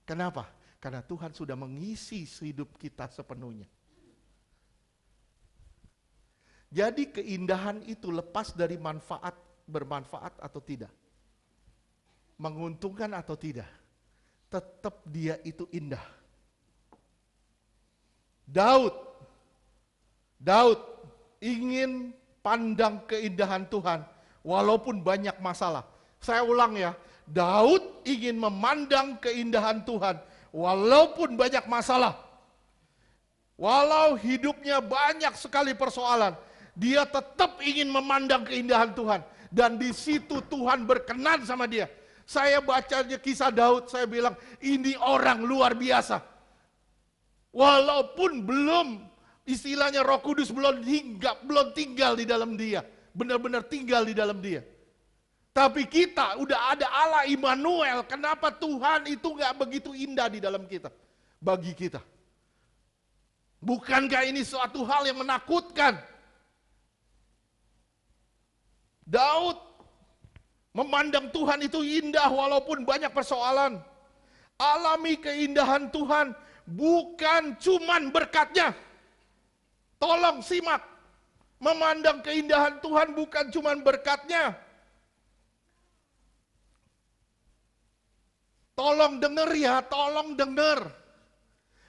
Kenapa? Karena Tuhan sudah mengisi hidup kita sepenuhnya. Jadi keindahan itu lepas dari manfaat, bermanfaat atau tidak. Menguntungkan atau tidak. Tetap dia itu indah. Daud ingin pandang keindahan Tuhan walaupun banyak masalah. Saya ulang ya, Daud ingin memandang keindahan Tuhan walaupun banyak masalah. Walau hidupnya banyak sekali persoalan, dia tetap ingin memandang keindahan Tuhan. Dan di situ Tuhan berkenan sama dia. Saya bacanya kisah Daud, saya bilang ini orang luar biasa. Walaupun belum, istilahnya Roh Kudus belum tinggal di dalam dia. Benar-benar tinggal di dalam dia. Tapi kita udah ada Allah Immanuel. Kenapa Tuhan itu gak begitu indah di dalam kita? Bagi kita. Bukankah ini suatu hal yang menakutkan? Daud memandang Tuhan itu indah walaupun banyak persoalan. Alami keindahan Tuhan bukan cuman berkatnya. Tolong simak. Memandang keindahan Tuhan bukan cuman berkatnya. Tolong dengar ya, tolong dengar.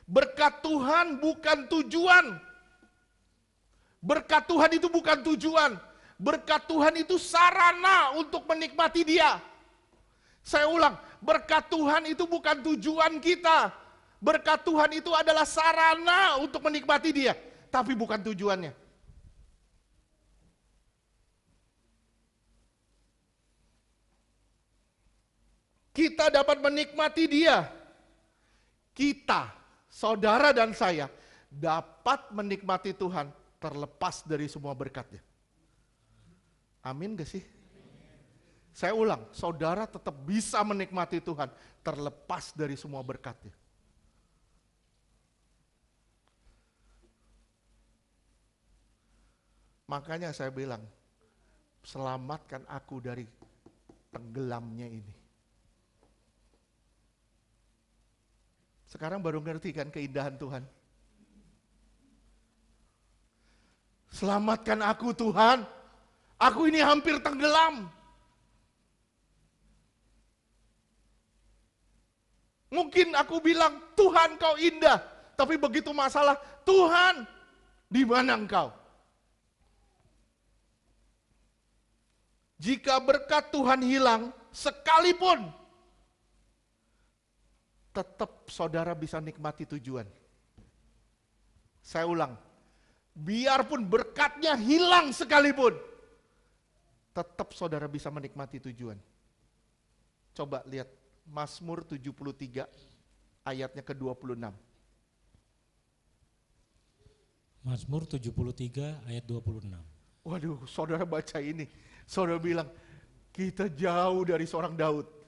Berkat Tuhan bukan tujuan. Berkat Tuhan itu bukan tujuan. Berkat Tuhan itu sarana untuk menikmati Dia. Saya ulang, berkat Tuhan itu bukan tujuan kita. Berkat Tuhan itu adalah sarana untuk menikmati Dia, tapi bukan tujuannya. Kita dapat menikmati Dia. Kita, saudara dan saya, dapat menikmati Tuhan terlepas dari semua berkat-Nya. Amin gak sih? Saya ulang, saudara tetap bisa menikmati Tuhan terlepas dari semua berkat-Nya. Makanya saya bilang, selamatkan aku dari tenggelamnya ini. Sekarang baru ngerti kan keindahan Tuhan? Selamatkan aku Tuhan, aku ini hampir tenggelam. Mungkin aku bilang, Tuhan kau indah. Tapi begitu masalah, Tuhan, di mana engkau? Jika berkat Tuhan hilang, sekalipun, tetap saudara bisa nikmati tujuan. Saya ulang, biarpun berkatnya hilang sekalipun, tetap saudara bisa menikmati tujuan. Coba lihat Mazmur 73 ayatnya ke-26. Mazmur 73 ayat 26. Waduh, saudara baca ini, saudara bilang, kita jauh dari seorang Daud.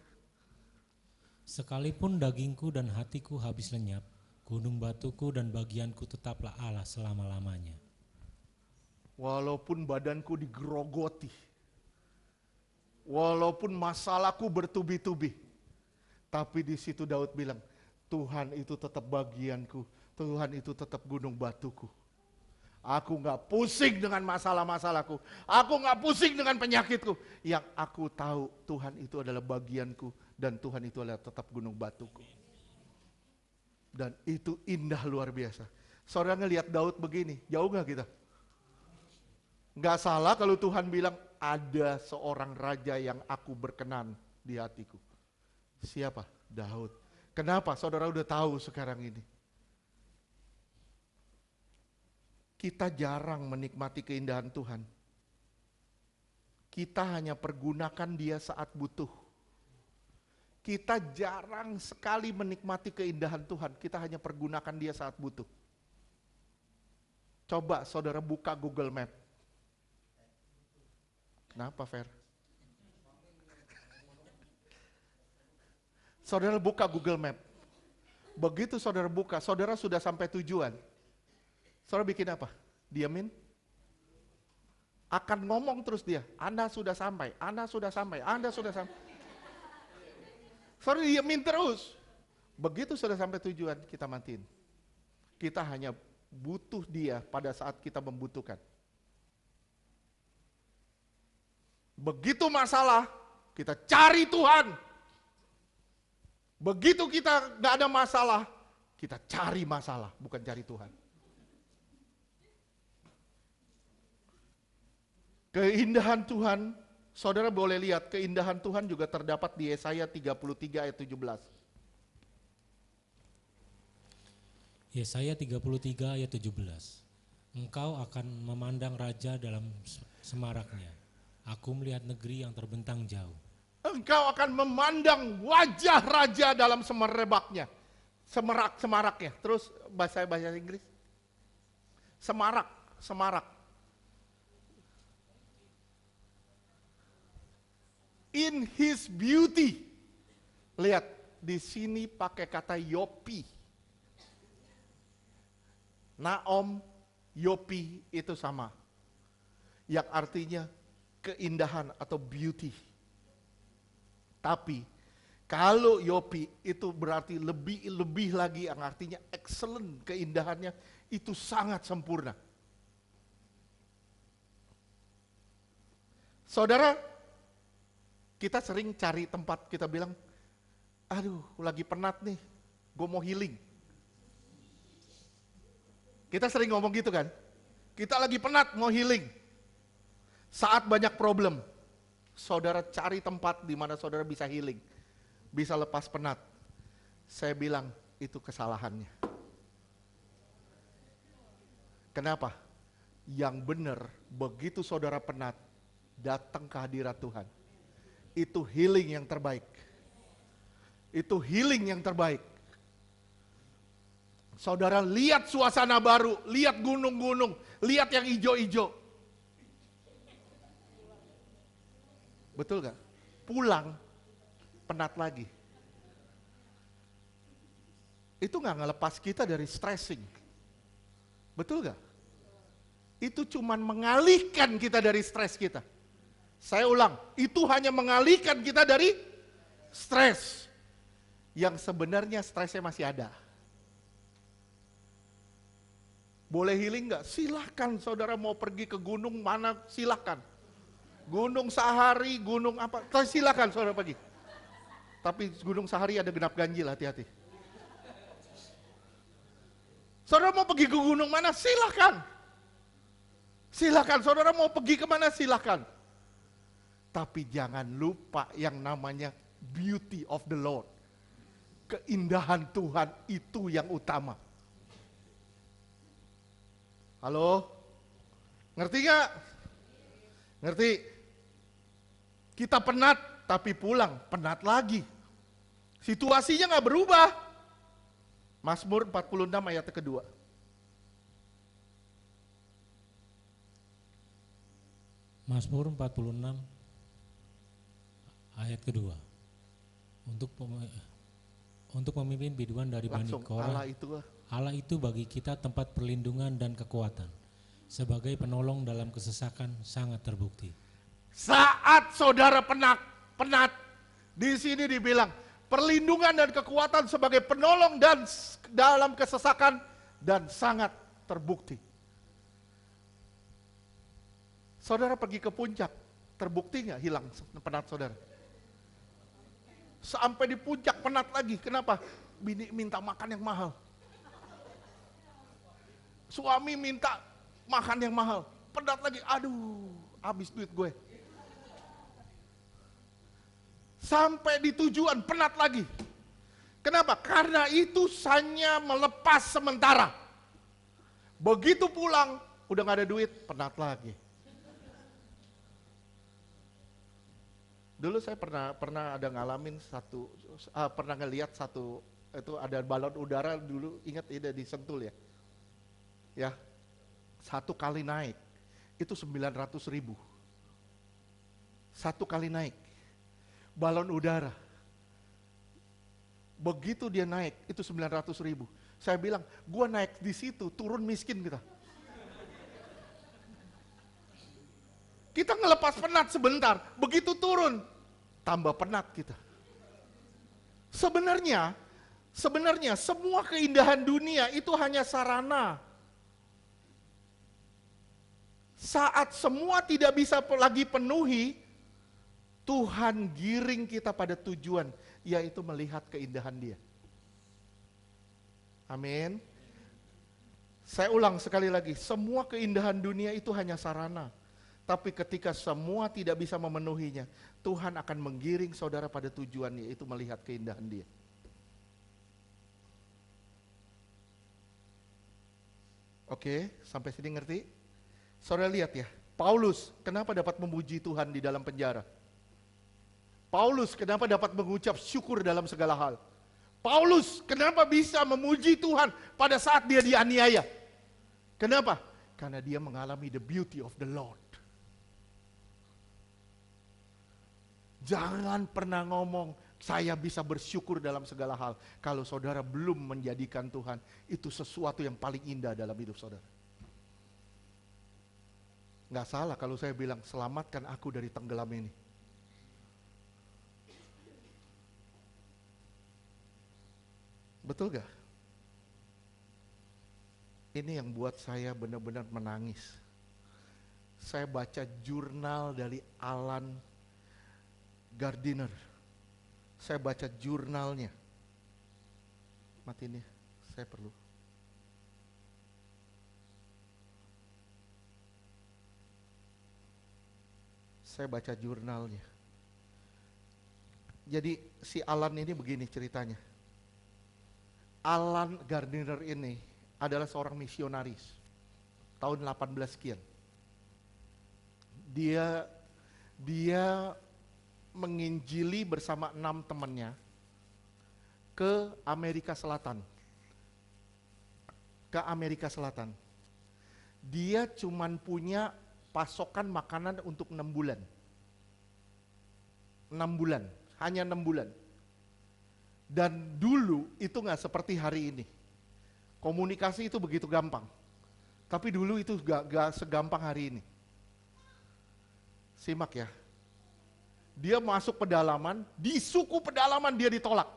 Sekalipun dagingku dan hatiku habis lenyap, gunung batuku dan bagianku tetaplah Allah selama-lamanya. Walaupun badanku digerogoti, walaupun masalahku bertubi-tubi, tapi di situ Daud bilang, Tuhan itu tetap bagianku, Tuhan itu tetap gunung batuku. Aku gak pusing dengan masalah-masalahku, aku gak pusing dengan penyakitku. Yang aku tahu Tuhan itu adalah bagianku dan Tuhan itu adalah tetap gunung batuku. Dan itu indah luar biasa. Saudara ngelihat Daud begini, jauh gak kita? Gak salah kalau Tuhan bilang, ada seorang raja yang aku berkenan di hatiku. Siapa? Daud. Kenapa? Saudara udah tahu sekarang ini. Kita jarang menikmati keindahan Tuhan. Kita hanya pergunakan dia saat butuh. Kita jarang sekali menikmati keindahan Tuhan. Kita hanya pergunakan dia saat butuh. Coba saudara buka Google Map. Kenapa, Fer? Saudara buka Google Map. Begitu saudara buka, saudara sudah sampai tujuan. Saudara bikin apa? Diamin? Akan ngomong terus dia, Anda sudah sampai, Anda sudah sampai, Anda sudah sampai. Saudara diamin terus. Begitu sudah sampai tujuan, kita matiin. Kita hanya butuh dia pada saat kita membutuhkan. Begitu masalah, kita cari Tuhan. Begitu kita gak ada masalah, kita cari masalah, bukan cari Tuhan. Keindahan Tuhan, saudara boleh lihat, keindahan Tuhan juga terdapat di Yesaya 33 ayat 17. Yesaya 33 ayat 17. Engkau akan memandang raja dalam semaraknya. Aku melihat negeri yang terbentang jauh. Engkau akan memandang wajah raja dalam semerebaknya. Semaraknya. Terus bahasa Inggris. Semarak. In his beauty. Lihat, di sini pakai kata Yopi. Naom, Yopi itu sama. Yang artinya keindahan atau beauty. Tapi kalau Yopi itu berarti lebih lagi, yang artinya excellent, keindahannya itu sangat sempurna. Saudara, kita sering cari tempat, kita bilang, aduh lagi penat nih, gue mau healing. Kita sering ngomong gitu kan, kita lagi penat mau healing. Saat banyak problem, saudara cari tempat di mana saudara bisa healing, bisa lepas penat. Saya bilang itu kesalahannya. Kenapa? Yang benar, begitu saudara penat, datang ke hadirat Tuhan. Itu healing yang terbaik. Itu healing yang terbaik. Saudara lihat suasana baru, lihat gunung-gunung, lihat yang hijau-hijau. Betul gak? Pulang, penat lagi. Itu gak ngelepas kita dari stressing. Betul gak? Itu cuman mengalihkan kita dari stres kita. Saya ulang, itu hanya mengalihkan kita dari stres. Yang sebenarnya stresnya masih ada. Boleh healing gak? Silahkan, saudara mau pergi ke gunung mana, silahkan. Gunung Sahari, gunung apa, silakan saudara pergi. Tapi gunung Sahari ada genap ganjil, hati-hati. Saudara mau pergi ke gunung mana, silakan. Silakan, saudara mau pergi kemana, silakan. Tapi jangan lupa yang namanya beauty of the Lord. Keindahan Tuhan itu yang utama. Halo? Ngerti gak? Ngerti? Kita penat, tapi pulang penat lagi. Situasinya gak berubah. Mazmur 46 ayat kedua. Mazmur 46 ayat kedua. Untuk memimpin biduan dari Bani Langsung Korah. Allah itu Allah itu bagi kita tempat perlindungan dan kekuatan. sebagai penolong dalam kesesakan sangat terbukti. Saat saudara penat, di sini dibilang perlindungan dan kekuatan sebagai penolong dan dalam kesesakan dan sangat terbukti. Saudara pergi ke puncak, terbukti nggak hilang penat saudara? Sampai di puncak penat lagi, kenapa? Bini minta makan yang mahal. Suami minta makan yang mahal, penat lagi, aduh, habis duit gue. Sampai di tujuan penat lagi. Kenapa? Karena itu hanya melepas sementara. Begitu pulang, udah gak ada duit, penat lagi. Dulu saya pernah ada ngalamin pernah ngelihat satu, itu ada balon udara dulu, ingat ada di Sentul ya. Ya, satu kali naik, itu 900.000. Satu kali naik, balon udara. Begitu dia naik, itu 900.000. Saya bilang, gua naik di situ, turun miskin kita. Kita ngelepas penat sebentar, begitu turun, tambah penat kita. Sebenarnya semua keindahan dunia itu hanya sarana. Saat semua tidak bisa lagi penuhi, Tuhan giring kita pada tujuan, yaitu melihat keindahan Dia. Amin. Saya ulang sekali lagi, semua keindahan dunia itu hanya sarana. Tapi ketika semua tidak bisa memenuhinya, Tuhan akan menggiring saudara pada tujuannya, yaitu melihat keindahan Dia. Oke, sampai sini ngerti? Saudara lihat ya, Paulus kenapa dapat memuji Tuhan di dalam penjara? Paulus kenapa dapat mengucap syukur dalam segala hal? Paulus kenapa bisa memuji Tuhan pada saat dia dianiaya? Kenapa? Karena dia mengalami the beauty of the Lord. Jangan pernah ngomong, saya bisa bersyukur dalam segala hal. Kalau saudara belum menjadikan Tuhan, itu sesuatu yang paling indah dalam hidup saudara. Nggak salah kalau saya bilang, selamatkan aku dari tenggelam ini. Betul gak? Ini yang buat saya benar-benar menangis. Saya baca jurnal dari Alan Gardiner. Saya baca jurnalnya. Mati ini, saya perlu. Saya baca jurnalnya. Jadi si Alan ini begini ceritanya. Alan Gardiner ini adalah seorang misionaris. Tahun 18 sekian. Dia menginjili bersama 6 temannya ke Amerika Selatan. Ke Amerika Selatan. Dia cuman punya pasokan makanan untuk 6 bulan. 6 bulan, hanya 6 bulan. Dan dulu itu gak seperti hari ini. Komunikasi itu begitu gampang. Tapi dulu itu gak segampang hari ini. Simak ya. Dia masuk pedalaman, di suku pedalaman dia ditolak.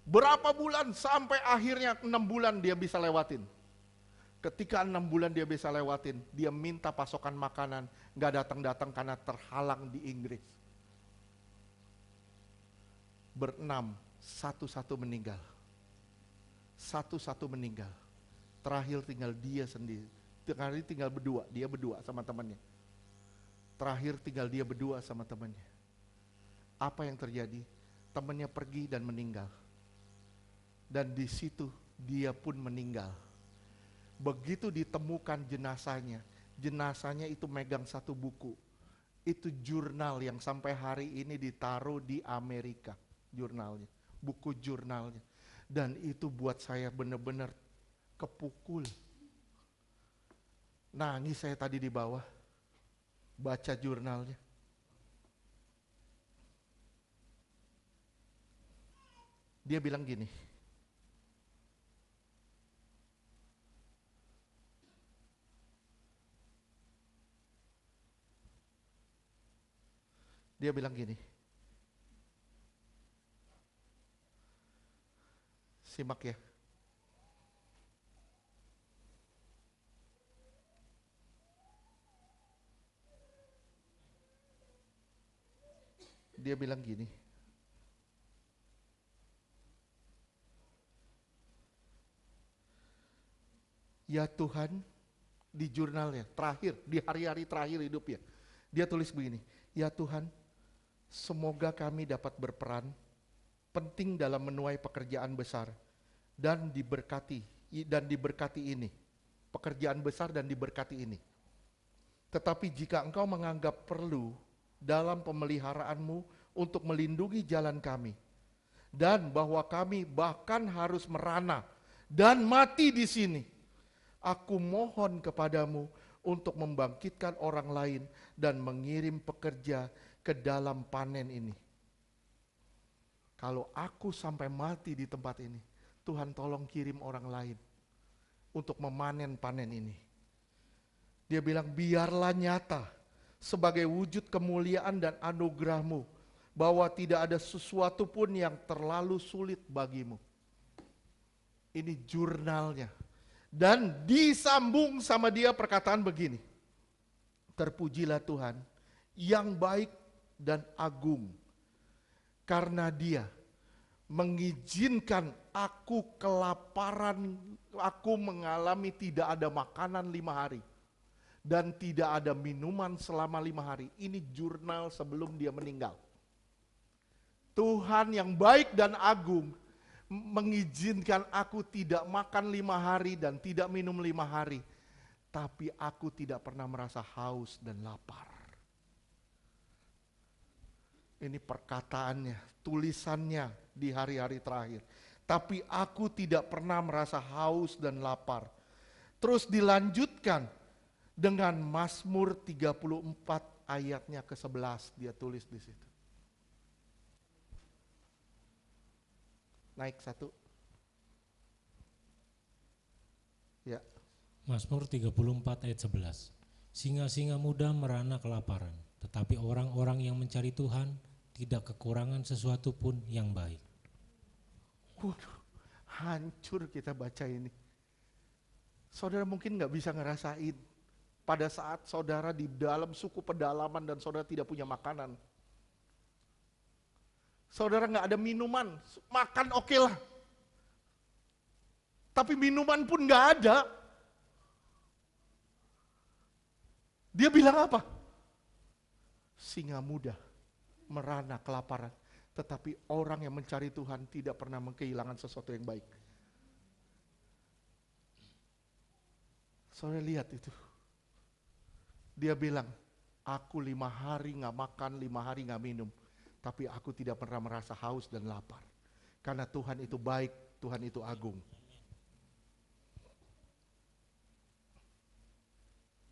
Berapa bulan sampai akhirnya 6 bulan dia bisa lewatin. Ketika 6 bulan dia bisa lewatin, dia minta pasokan makanan, gak datang-datang karena terhalang di Inggris. Berenam, satu-satu meninggal. Satu-satu meninggal. Terakhir tinggal dia sendiri. Terakhir tinggal berdua, dia berdua sama temannya. Terakhir tinggal dia berdua sama temannya. Apa yang terjadi? Temannya pergi dan meninggal. Dan di situ dia pun meninggal. Begitu ditemukan jenazahnya itu megang satu buku. Itu jurnal yang sampai hari ini ditaruh di Amerika. Jurnalnya, buku jurnalnya. Dan itu buat saya benar-benar kepukul. Nangis saya tadi di bawah, baca jurnalnya. Dia bilang gini, Dia bilang gini, simak ya. Dia bilang gini, ya Tuhan, di jurnalnya terakhir, di hari-hari terakhir hidupnya, dia tulis begini, ya Tuhan, semoga kami dapat berperan penting dalam menuai pekerjaan besar dan diberkati ini, pekerjaan besar dan diberkati ini. Tetapi jika Engkau menganggap perlu dalam pemeliharaanmu untuk melindungi jalan kami, dan bahwa kami bahkan harus merana dan mati di sini, aku mohon kepadamu untuk membangkitkan orang lain dan mengirim pekerja ke dalam panen ini. Kalau aku sampai mati di tempat ini, Tuhan tolong kirim orang lain untuk memanen panen ini. Dia bilang, biarlah nyata sebagai wujud kemuliaan dan anugerah-Mu bahwa tidak ada sesuatu pun yang terlalu sulit bagimu. Ini jurnalnya. Dan disambung sama dia perkataan begini, terpujilah Tuhan yang baik dan agung, karena dia mengizinkan aku kelaparan, aku mengalami tidak ada makanan 5 hari, dan tidak ada minuman selama 5 hari. Ini jurnal sebelum dia meninggal. Tuhan yang baik dan agung mengizinkan aku tidak makan 5 hari dan tidak minum 5 hari. Tapi aku tidak pernah merasa haus dan lapar. Ini perkataannya, tulisannya di hari-hari terakhir. Tapi aku tidak pernah merasa haus dan lapar. Terus dilanjutkan dengan Mazmur 34 ayatnya ke-11 dia tulis di situ. Naik satu. Ya. Mazmur 34 ayat 11. Singa-singa muda merana kelaparan, tetapi orang-orang yang mencari Tuhan tidak kekurangan sesuatu pun yang baik. Waduh, hancur kita baca ini. Saudara mungkin gak bisa ngerasain pada saat saudara di dalam suku pedalaman dan saudara tidak punya makanan. Saudara gak ada minuman, makan oke lah. Tapi minuman pun gak ada. Dia bilang apa? Singa muda merana kelaparan, tetapi orang yang mencari Tuhan tidak pernah kehilangan sesuatu yang baik. Saudara lihat itu. Dia bilang, aku 5 hari gak makan, 5 hari gak minum, tapi aku tidak pernah merasa haus dan lapar. Karena Tuhan itu baik, Tuhan itu agung.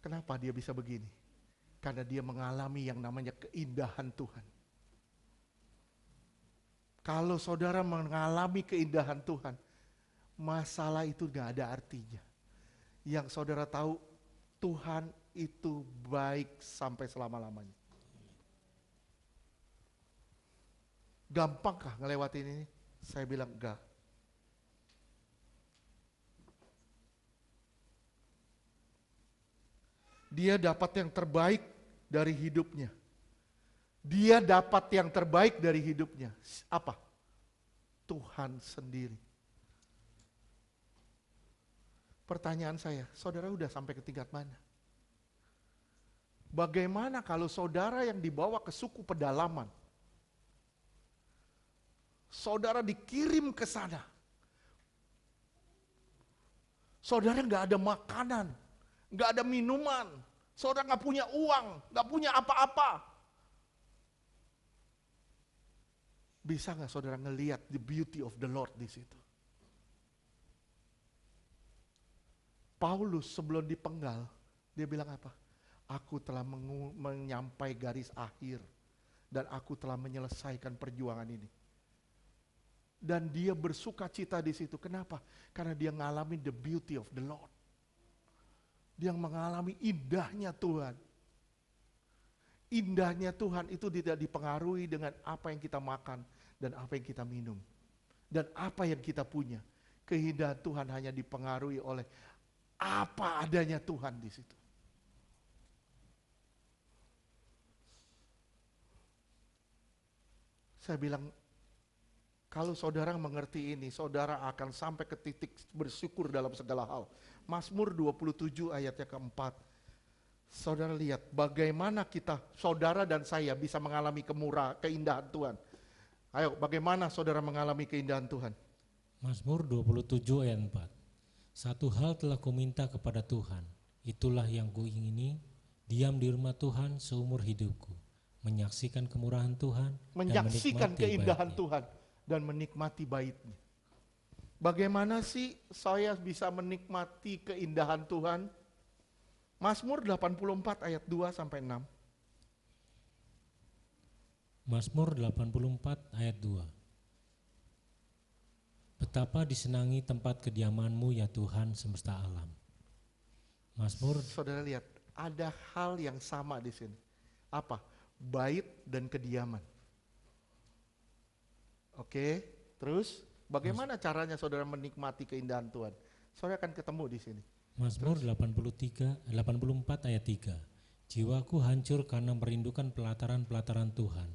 Kenapa dia bisa begini? Karena dia mengalami yang namanya keindahan Tuhan. Kalau saudara mengalami keindahan Tuhan, masalah itu gak ada artinya. Yang saudara tahu, Tuhan itu baik sampai selama-lamanya. Gampangkah ngelewatin ini? Saya bilang enggak. Dia dapat yang terbaik dari hidupnya. Dia dapat yang terbaik dari hidupnya. Apa? Tuhan sendiri. Pertanyaan saya, saudara udah sampai ke tingkat mana? Bagaimana kalau saudara yang dibawa ke suku pedalaman, saudara dikirim ke sana, saudara nggak ada makanan, nggak ada minuman, saudara nggak punya uang, nggak punya apa-apa. Bisa nggak saudara ngelihat the beauty of the Lord di situ? Paulus sebelum dipenggal, dia bilang apa? Aku telah menyampai garis akhir dan aku telah menyelesaikan perjuangan ini. Dan dia bersuka cita di situ. Kenapa? Karena dia mengalami the beauty of the Lord. Dia mengalami indahnya Tuhan. Indahnya Tuhan itu tidak dipengaruhi dengan apa yang kita makan dan apa yang kita minum dan apa yang kita punya. Keindahan Tuhan hanya dipengaruhi oleh apa adanya Tuhan di situ. Saya bilang, kalau saudara mengerti ini, saudara akan sampai ke titik bersyukur dalam segala hal. Mazmur 27 ayatnya keempat. Saudara lihat bagaimana kita, saudara dan saya bisa mengalami keindahan Tuhan. Ayo, bagaimana saudara mengalami keindahan Tuhan? Mazmur 27 ayat 4. Satu hal telah kuminta kepada Tuhan, itulah yang kuingini, diam di rumah Tuhan seumur hidupku, menyaksikan kemurahan Tuhan, Menyaksikan dan keindahan baitnya. Tuhan dan menikmati baitnya. Bagaimana sih saya bisa menikmati keindahan Tuhan? Mazmur 84 ayat 2 sampai 6. Mazmur 84 ayat 2. Betapa disenangi tempat kediaman-Mu ya Tuhan semesta alam. Mazmur, Saudara lihat, ada hal yang sama di sini. Apa? Bait dan kediaman. Oke, terus bagaimana caranya saudara menikmati keindahan Tuhan? Saudara akan ketemu di sini. Mazmur 84 ayat 3. Jiwaku hancur karena merindukan pelataran-pelataran Tuhan.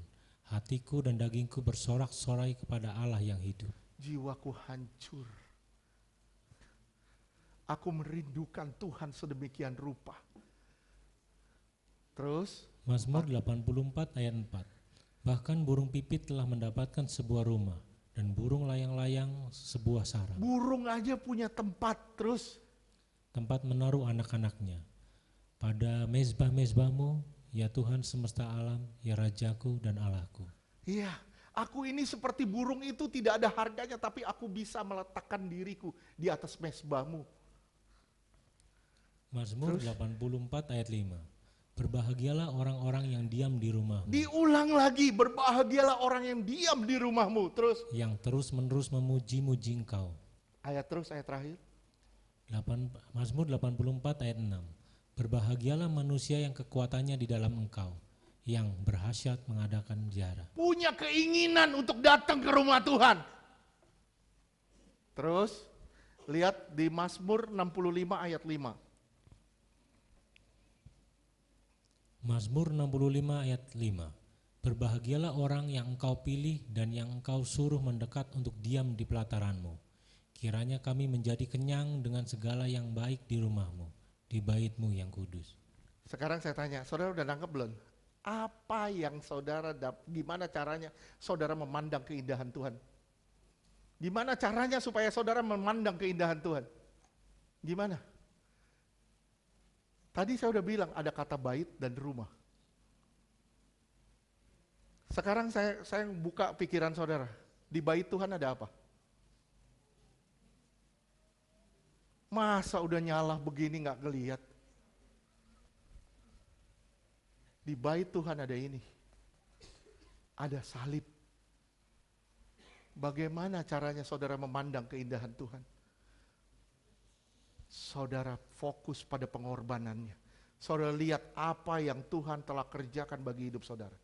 Hatiku dan dagingku bersorak-sorai kepada Allah yang hidup. Jiwaku hancur. Aku merindukan Tuhan sedemikian rupa. Terus, Mazmur 84 ayat 4. Bahkan burung pipit telah mendapatkan sebuah rumah dan burung layang-layang sebuah sarang. burung aja punya tempat. Terus, Tempat menaruh anak-anaknya. Pada mezbah-mezbahmu, ya Tuhan semesta alam, ya Rajaku dan Allahku. iya, aku ini seperti burung itu tidak ada harganya, tapi aku bisa meletakkan diriku di atas mezbahmu. Mazmur Terus? 84 ayat 5. Berbahagialah orang-orang yang diam di rumahmu, Diulang lagi, berbahagialah orang yang diam di rumahmu. Terus, yang terus-menerus memuji-muji Engkau. ayat terakhir. Mazmur 84 ayat 6. Berbahagialah manusia yang kekuatannya di dalam Engkau, yang berhasrat mengadakan ziarah. Punya keinginan untuk datang ke rumah Tuhan. Terus, lihat di Mazmur 65 ayat 5. Mazmur 65 ayat 5. Berbahagialah orang yang Engkau pilih dan yang Engkau suruh mendekat untuk diam di pelataran-Mu. Kiranya kami menjadi kenyang dengan segala yang baik di rumah-Mu, di bait-Mu yang kudus. Sekarang saya tanya, saudara udah nangkep belum? Apa yang saudara, gimana caranya saudara memandang keindahan Tuhan? Gimana caranya supaya saudara memandang keindahan Tuhan? Gimana? Tadi saya udah bilang ada kata bait dan rumah. Sekarang saya buka pikiran saudara. Di bait Tuhan ada apa? Masa udah nyala begini nggak ngelihat? Di bait Tuhan ada ini. Ada salib. Bagaimana caranya saudara memandang keindahan Tuhan? Saudara fokus pada pengorbanannya. Saudara lihat apa yang Tuhan telah kerjakan bagi hidup saudara.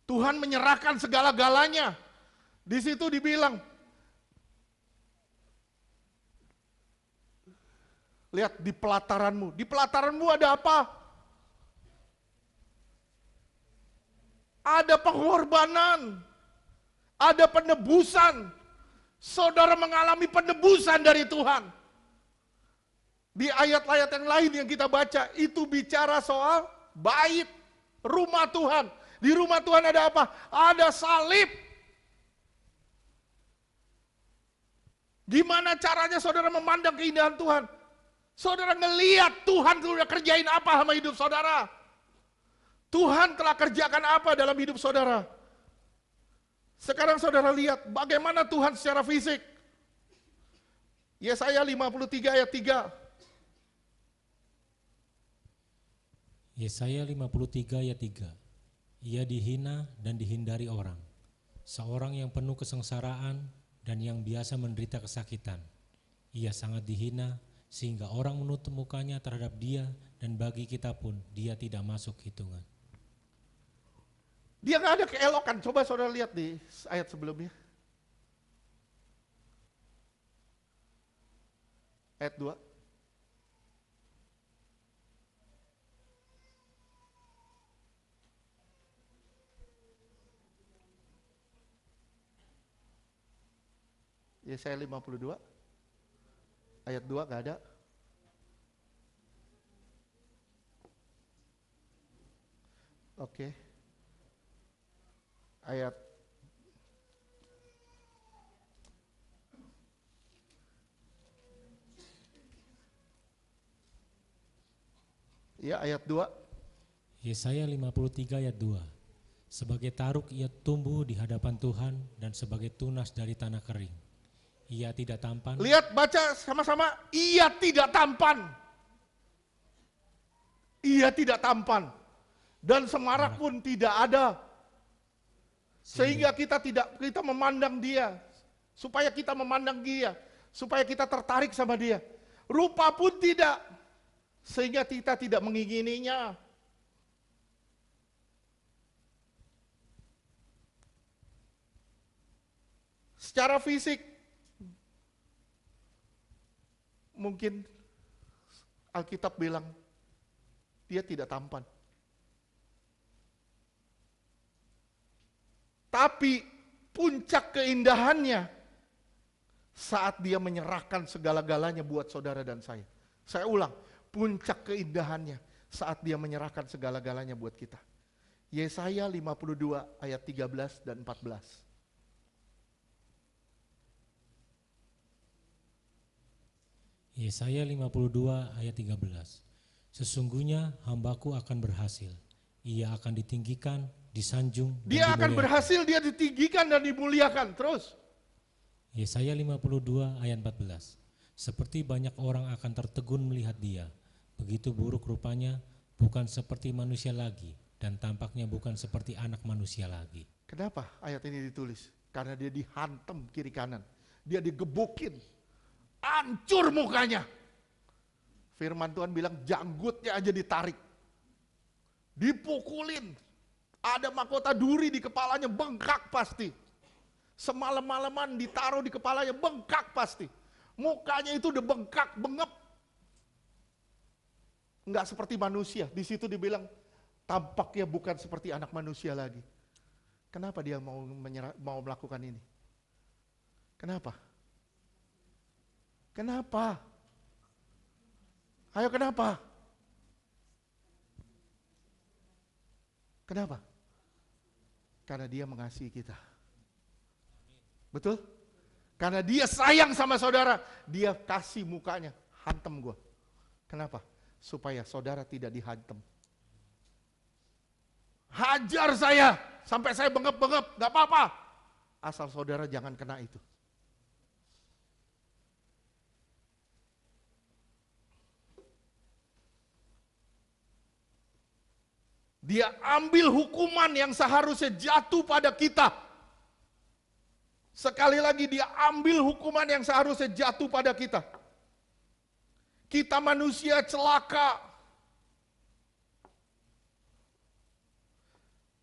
Tuhan menyerahkan segala-galanya. Di situ dibilang, lihat di pelataranmu. Di pelataranmu ada apa? Ada pengorbanan. Ada penebusan. Saudara mengalami penebusan dari Tuhan. Di ayat-ayat yang lain yang kita baca, itu bicara soal bait, rumah Tuhan. Di rumah Tuhan ada apa? Ada salib. Gimana caranya saudara memandang keindahan Tuhan? Saudara ngeliat Tuhan sudah kerjain apa sama hidup saudara. Tuhan telah kerjakan apa dalam hidup saudara. Sekarang saudara lihat bagaimana Tuhan secara fisik. Yesaya 53 ayat 3. Yesaya 53 ayat 3. Ia dihina dan dihindari orang, seorang yang penuh kesengsaraan dan yang biasa menderita kesakitan. Ia sangat dihina sehingga orang menutup mukanya terhadap dia, dan bagi kita pun dia tidak masuk hitungan. Dia nggak ada keelokan. Coba saudara lihat di ayat sebelumnya. Ayat 2. Yesaya 52 ayat 2 nggak ada. Oke. Ayat ya ayat 2. Yesaya 53 ayat 2. Sebagai taruk ia tumbuh di hadapan Tuhan dan sebagai tunas dari tanah kering. Ia tidak tampan. Lihat, baca sama-sama. Ia tidak tampan. Ia tidak tampan. Dan semarak pun tidak ada. Sehingga kita memandang dia. Supaya kita memandang dia. Supaya kita tertarik sama dia. Rupa pun tidak. Sehingga kita tidak mengingininya. Secara fisik, mungkin Alkitab bilang dia tidak tampan. Tapi puncak keindahannya saat dia menyerahkan segala-galanya buat saudara dan saya. Saya ulang, puncak keindahannya saat dia menyerahkan segala-galanya buat kita. Yesaya 52 ayat 13 dan 14. Yesaya 52 ayat 13. Sesungguhnya hambaku akan berhasil. Ia akan ditinggikan, disanjung, dia akan berhasil, dia ditinggikan dan dimuliakan. Terus. Yesaya 52 ayat 14. Seperti banyak orang akan tertegun melihat dia. Begitu buruk rupanya, bukan seperti manusia lagi, dan tampaknya bukan seperti anak manusia lagi. Kenapa ayat ini ditulis? Karena dia dihantam kiri kanan. Dia digebukin. Hancur mukanya. Firman Tuhan bilang janggutnya aja ditarik. Dipukulin. Ada mahkota duri di kepalanya, bengkak pasti. Semalam-malaman ditaruh di kepalanya, bengkak pasti. Mukanya itu udah bengkak, bengep. Enggak seperti manusia. Di situ dibilang tampaknya bukan seperti anak manusia lagi. Kenapa dia mau melakukan ini? Kenapa? Kenapa? Ayo kenapa? Kenapa? Karena dia mengasihi kita. Betul? Karena dia sayang sama saudara, dia kasih mukanya, hantam gue. Kenapa? Supaya saudara tidak dihantam. Hajar saya, sampai saya bengep-bengep, gak apa-apa. Asal saudara jangan kena itu. Dia ambil hukuman yang seharusnya jatuh pada kita. Sekali lagi dia ambil hukuman yang seharusnya jatuh pada kita. Kita manusia celaka.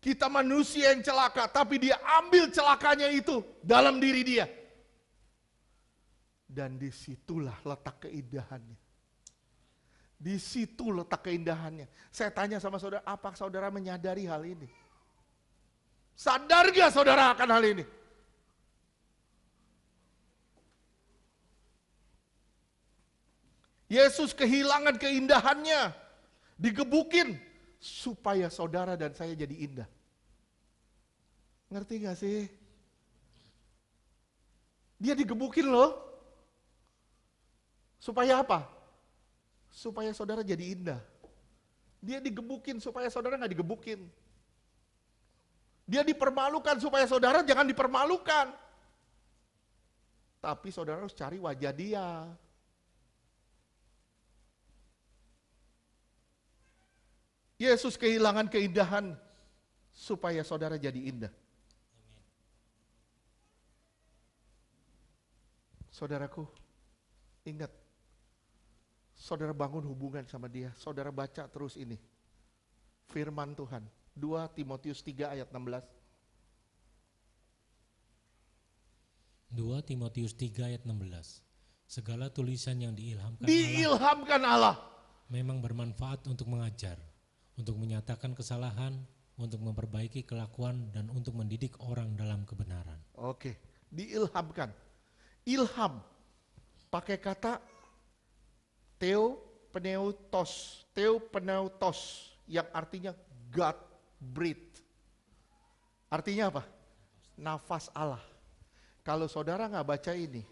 Kita manusia yang celaka, tapi dia ambil celakanya itu dalam diri dia. Dan disitulah letak keindahannya. Di situ letak keindahannya. Saya tanya sama saudara, apa saudara menyadari hal ini? Sadar gak saudara akan hal ini? Yesus kehilangan keindahannya, digebukin supaya saudara dan saya jadi indah. Ngerti gak sih? Dia digebukin loh. Supaya apa? Supaya saudara jadi indah. Dia digebukin supaya saudara gak digebukin. Dia dipermalukan supaya saudara jangan dipermalukan. Tapi saudara harus cari wajah dia. Yesus kehilangan keindahan supaya saudara jadi indah. Saudaraku, ingat, saudara bangun hubungan sama dia. Saudara baca terus ini. Firman Tuhan. 2 Timotius 3 ayat 16. 2 Timotius 3 ayat 16. Segala tulisan yang diilhamkan Allah memang bermanfaat untuk mengajar, untuk menyatakan kesalahan, untuk memperbaiki kelakuan, dan untuk mendidik orang dalam kebenaran. Oke, diilhamkan. Ilham, pakai kata theopneutos, yang artinya God breathe. Artinya apa? Nafas Allah. Kalau saudara nggak baca ini,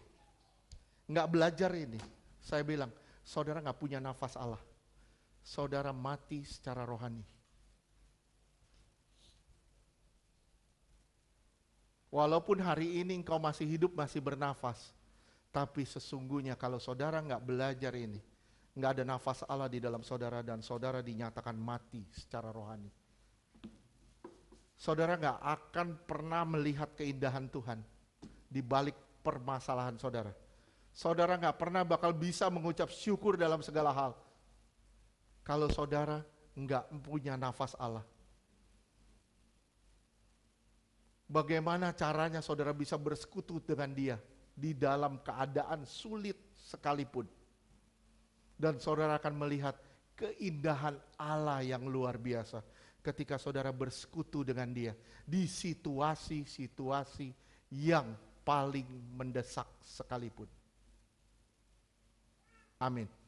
nggak belajar ini, saya bilang, saudara nggak punya nafas Allah. Saudara mati secara rohani. Walaupun hari ini engkau masih hidup, masih bernafas, tapi sesungguhnya kalau saudara nggak belajar ini, nggak ada nafas Allah di dalam saudara, dan saudara dinyatakan mati secara rohani. Saudara nggak akan pernah melihat keindahan Tuhan di balik permasalahan saudara. Saudara nggak pernah bakal bisa mengucap syukur dalam segala hal kalau saudara nggak punya nafas Allah. Bagaimana caranya saudara bisa bersekutu dengan dia di dalam keadaan sulit sekalipun. Dan saudara akan melihat keindahan Allah yang luar biasa ketika saudara bersekutu dengan dia di situasi-situasi yang paling mendesak sekalipun. Amin.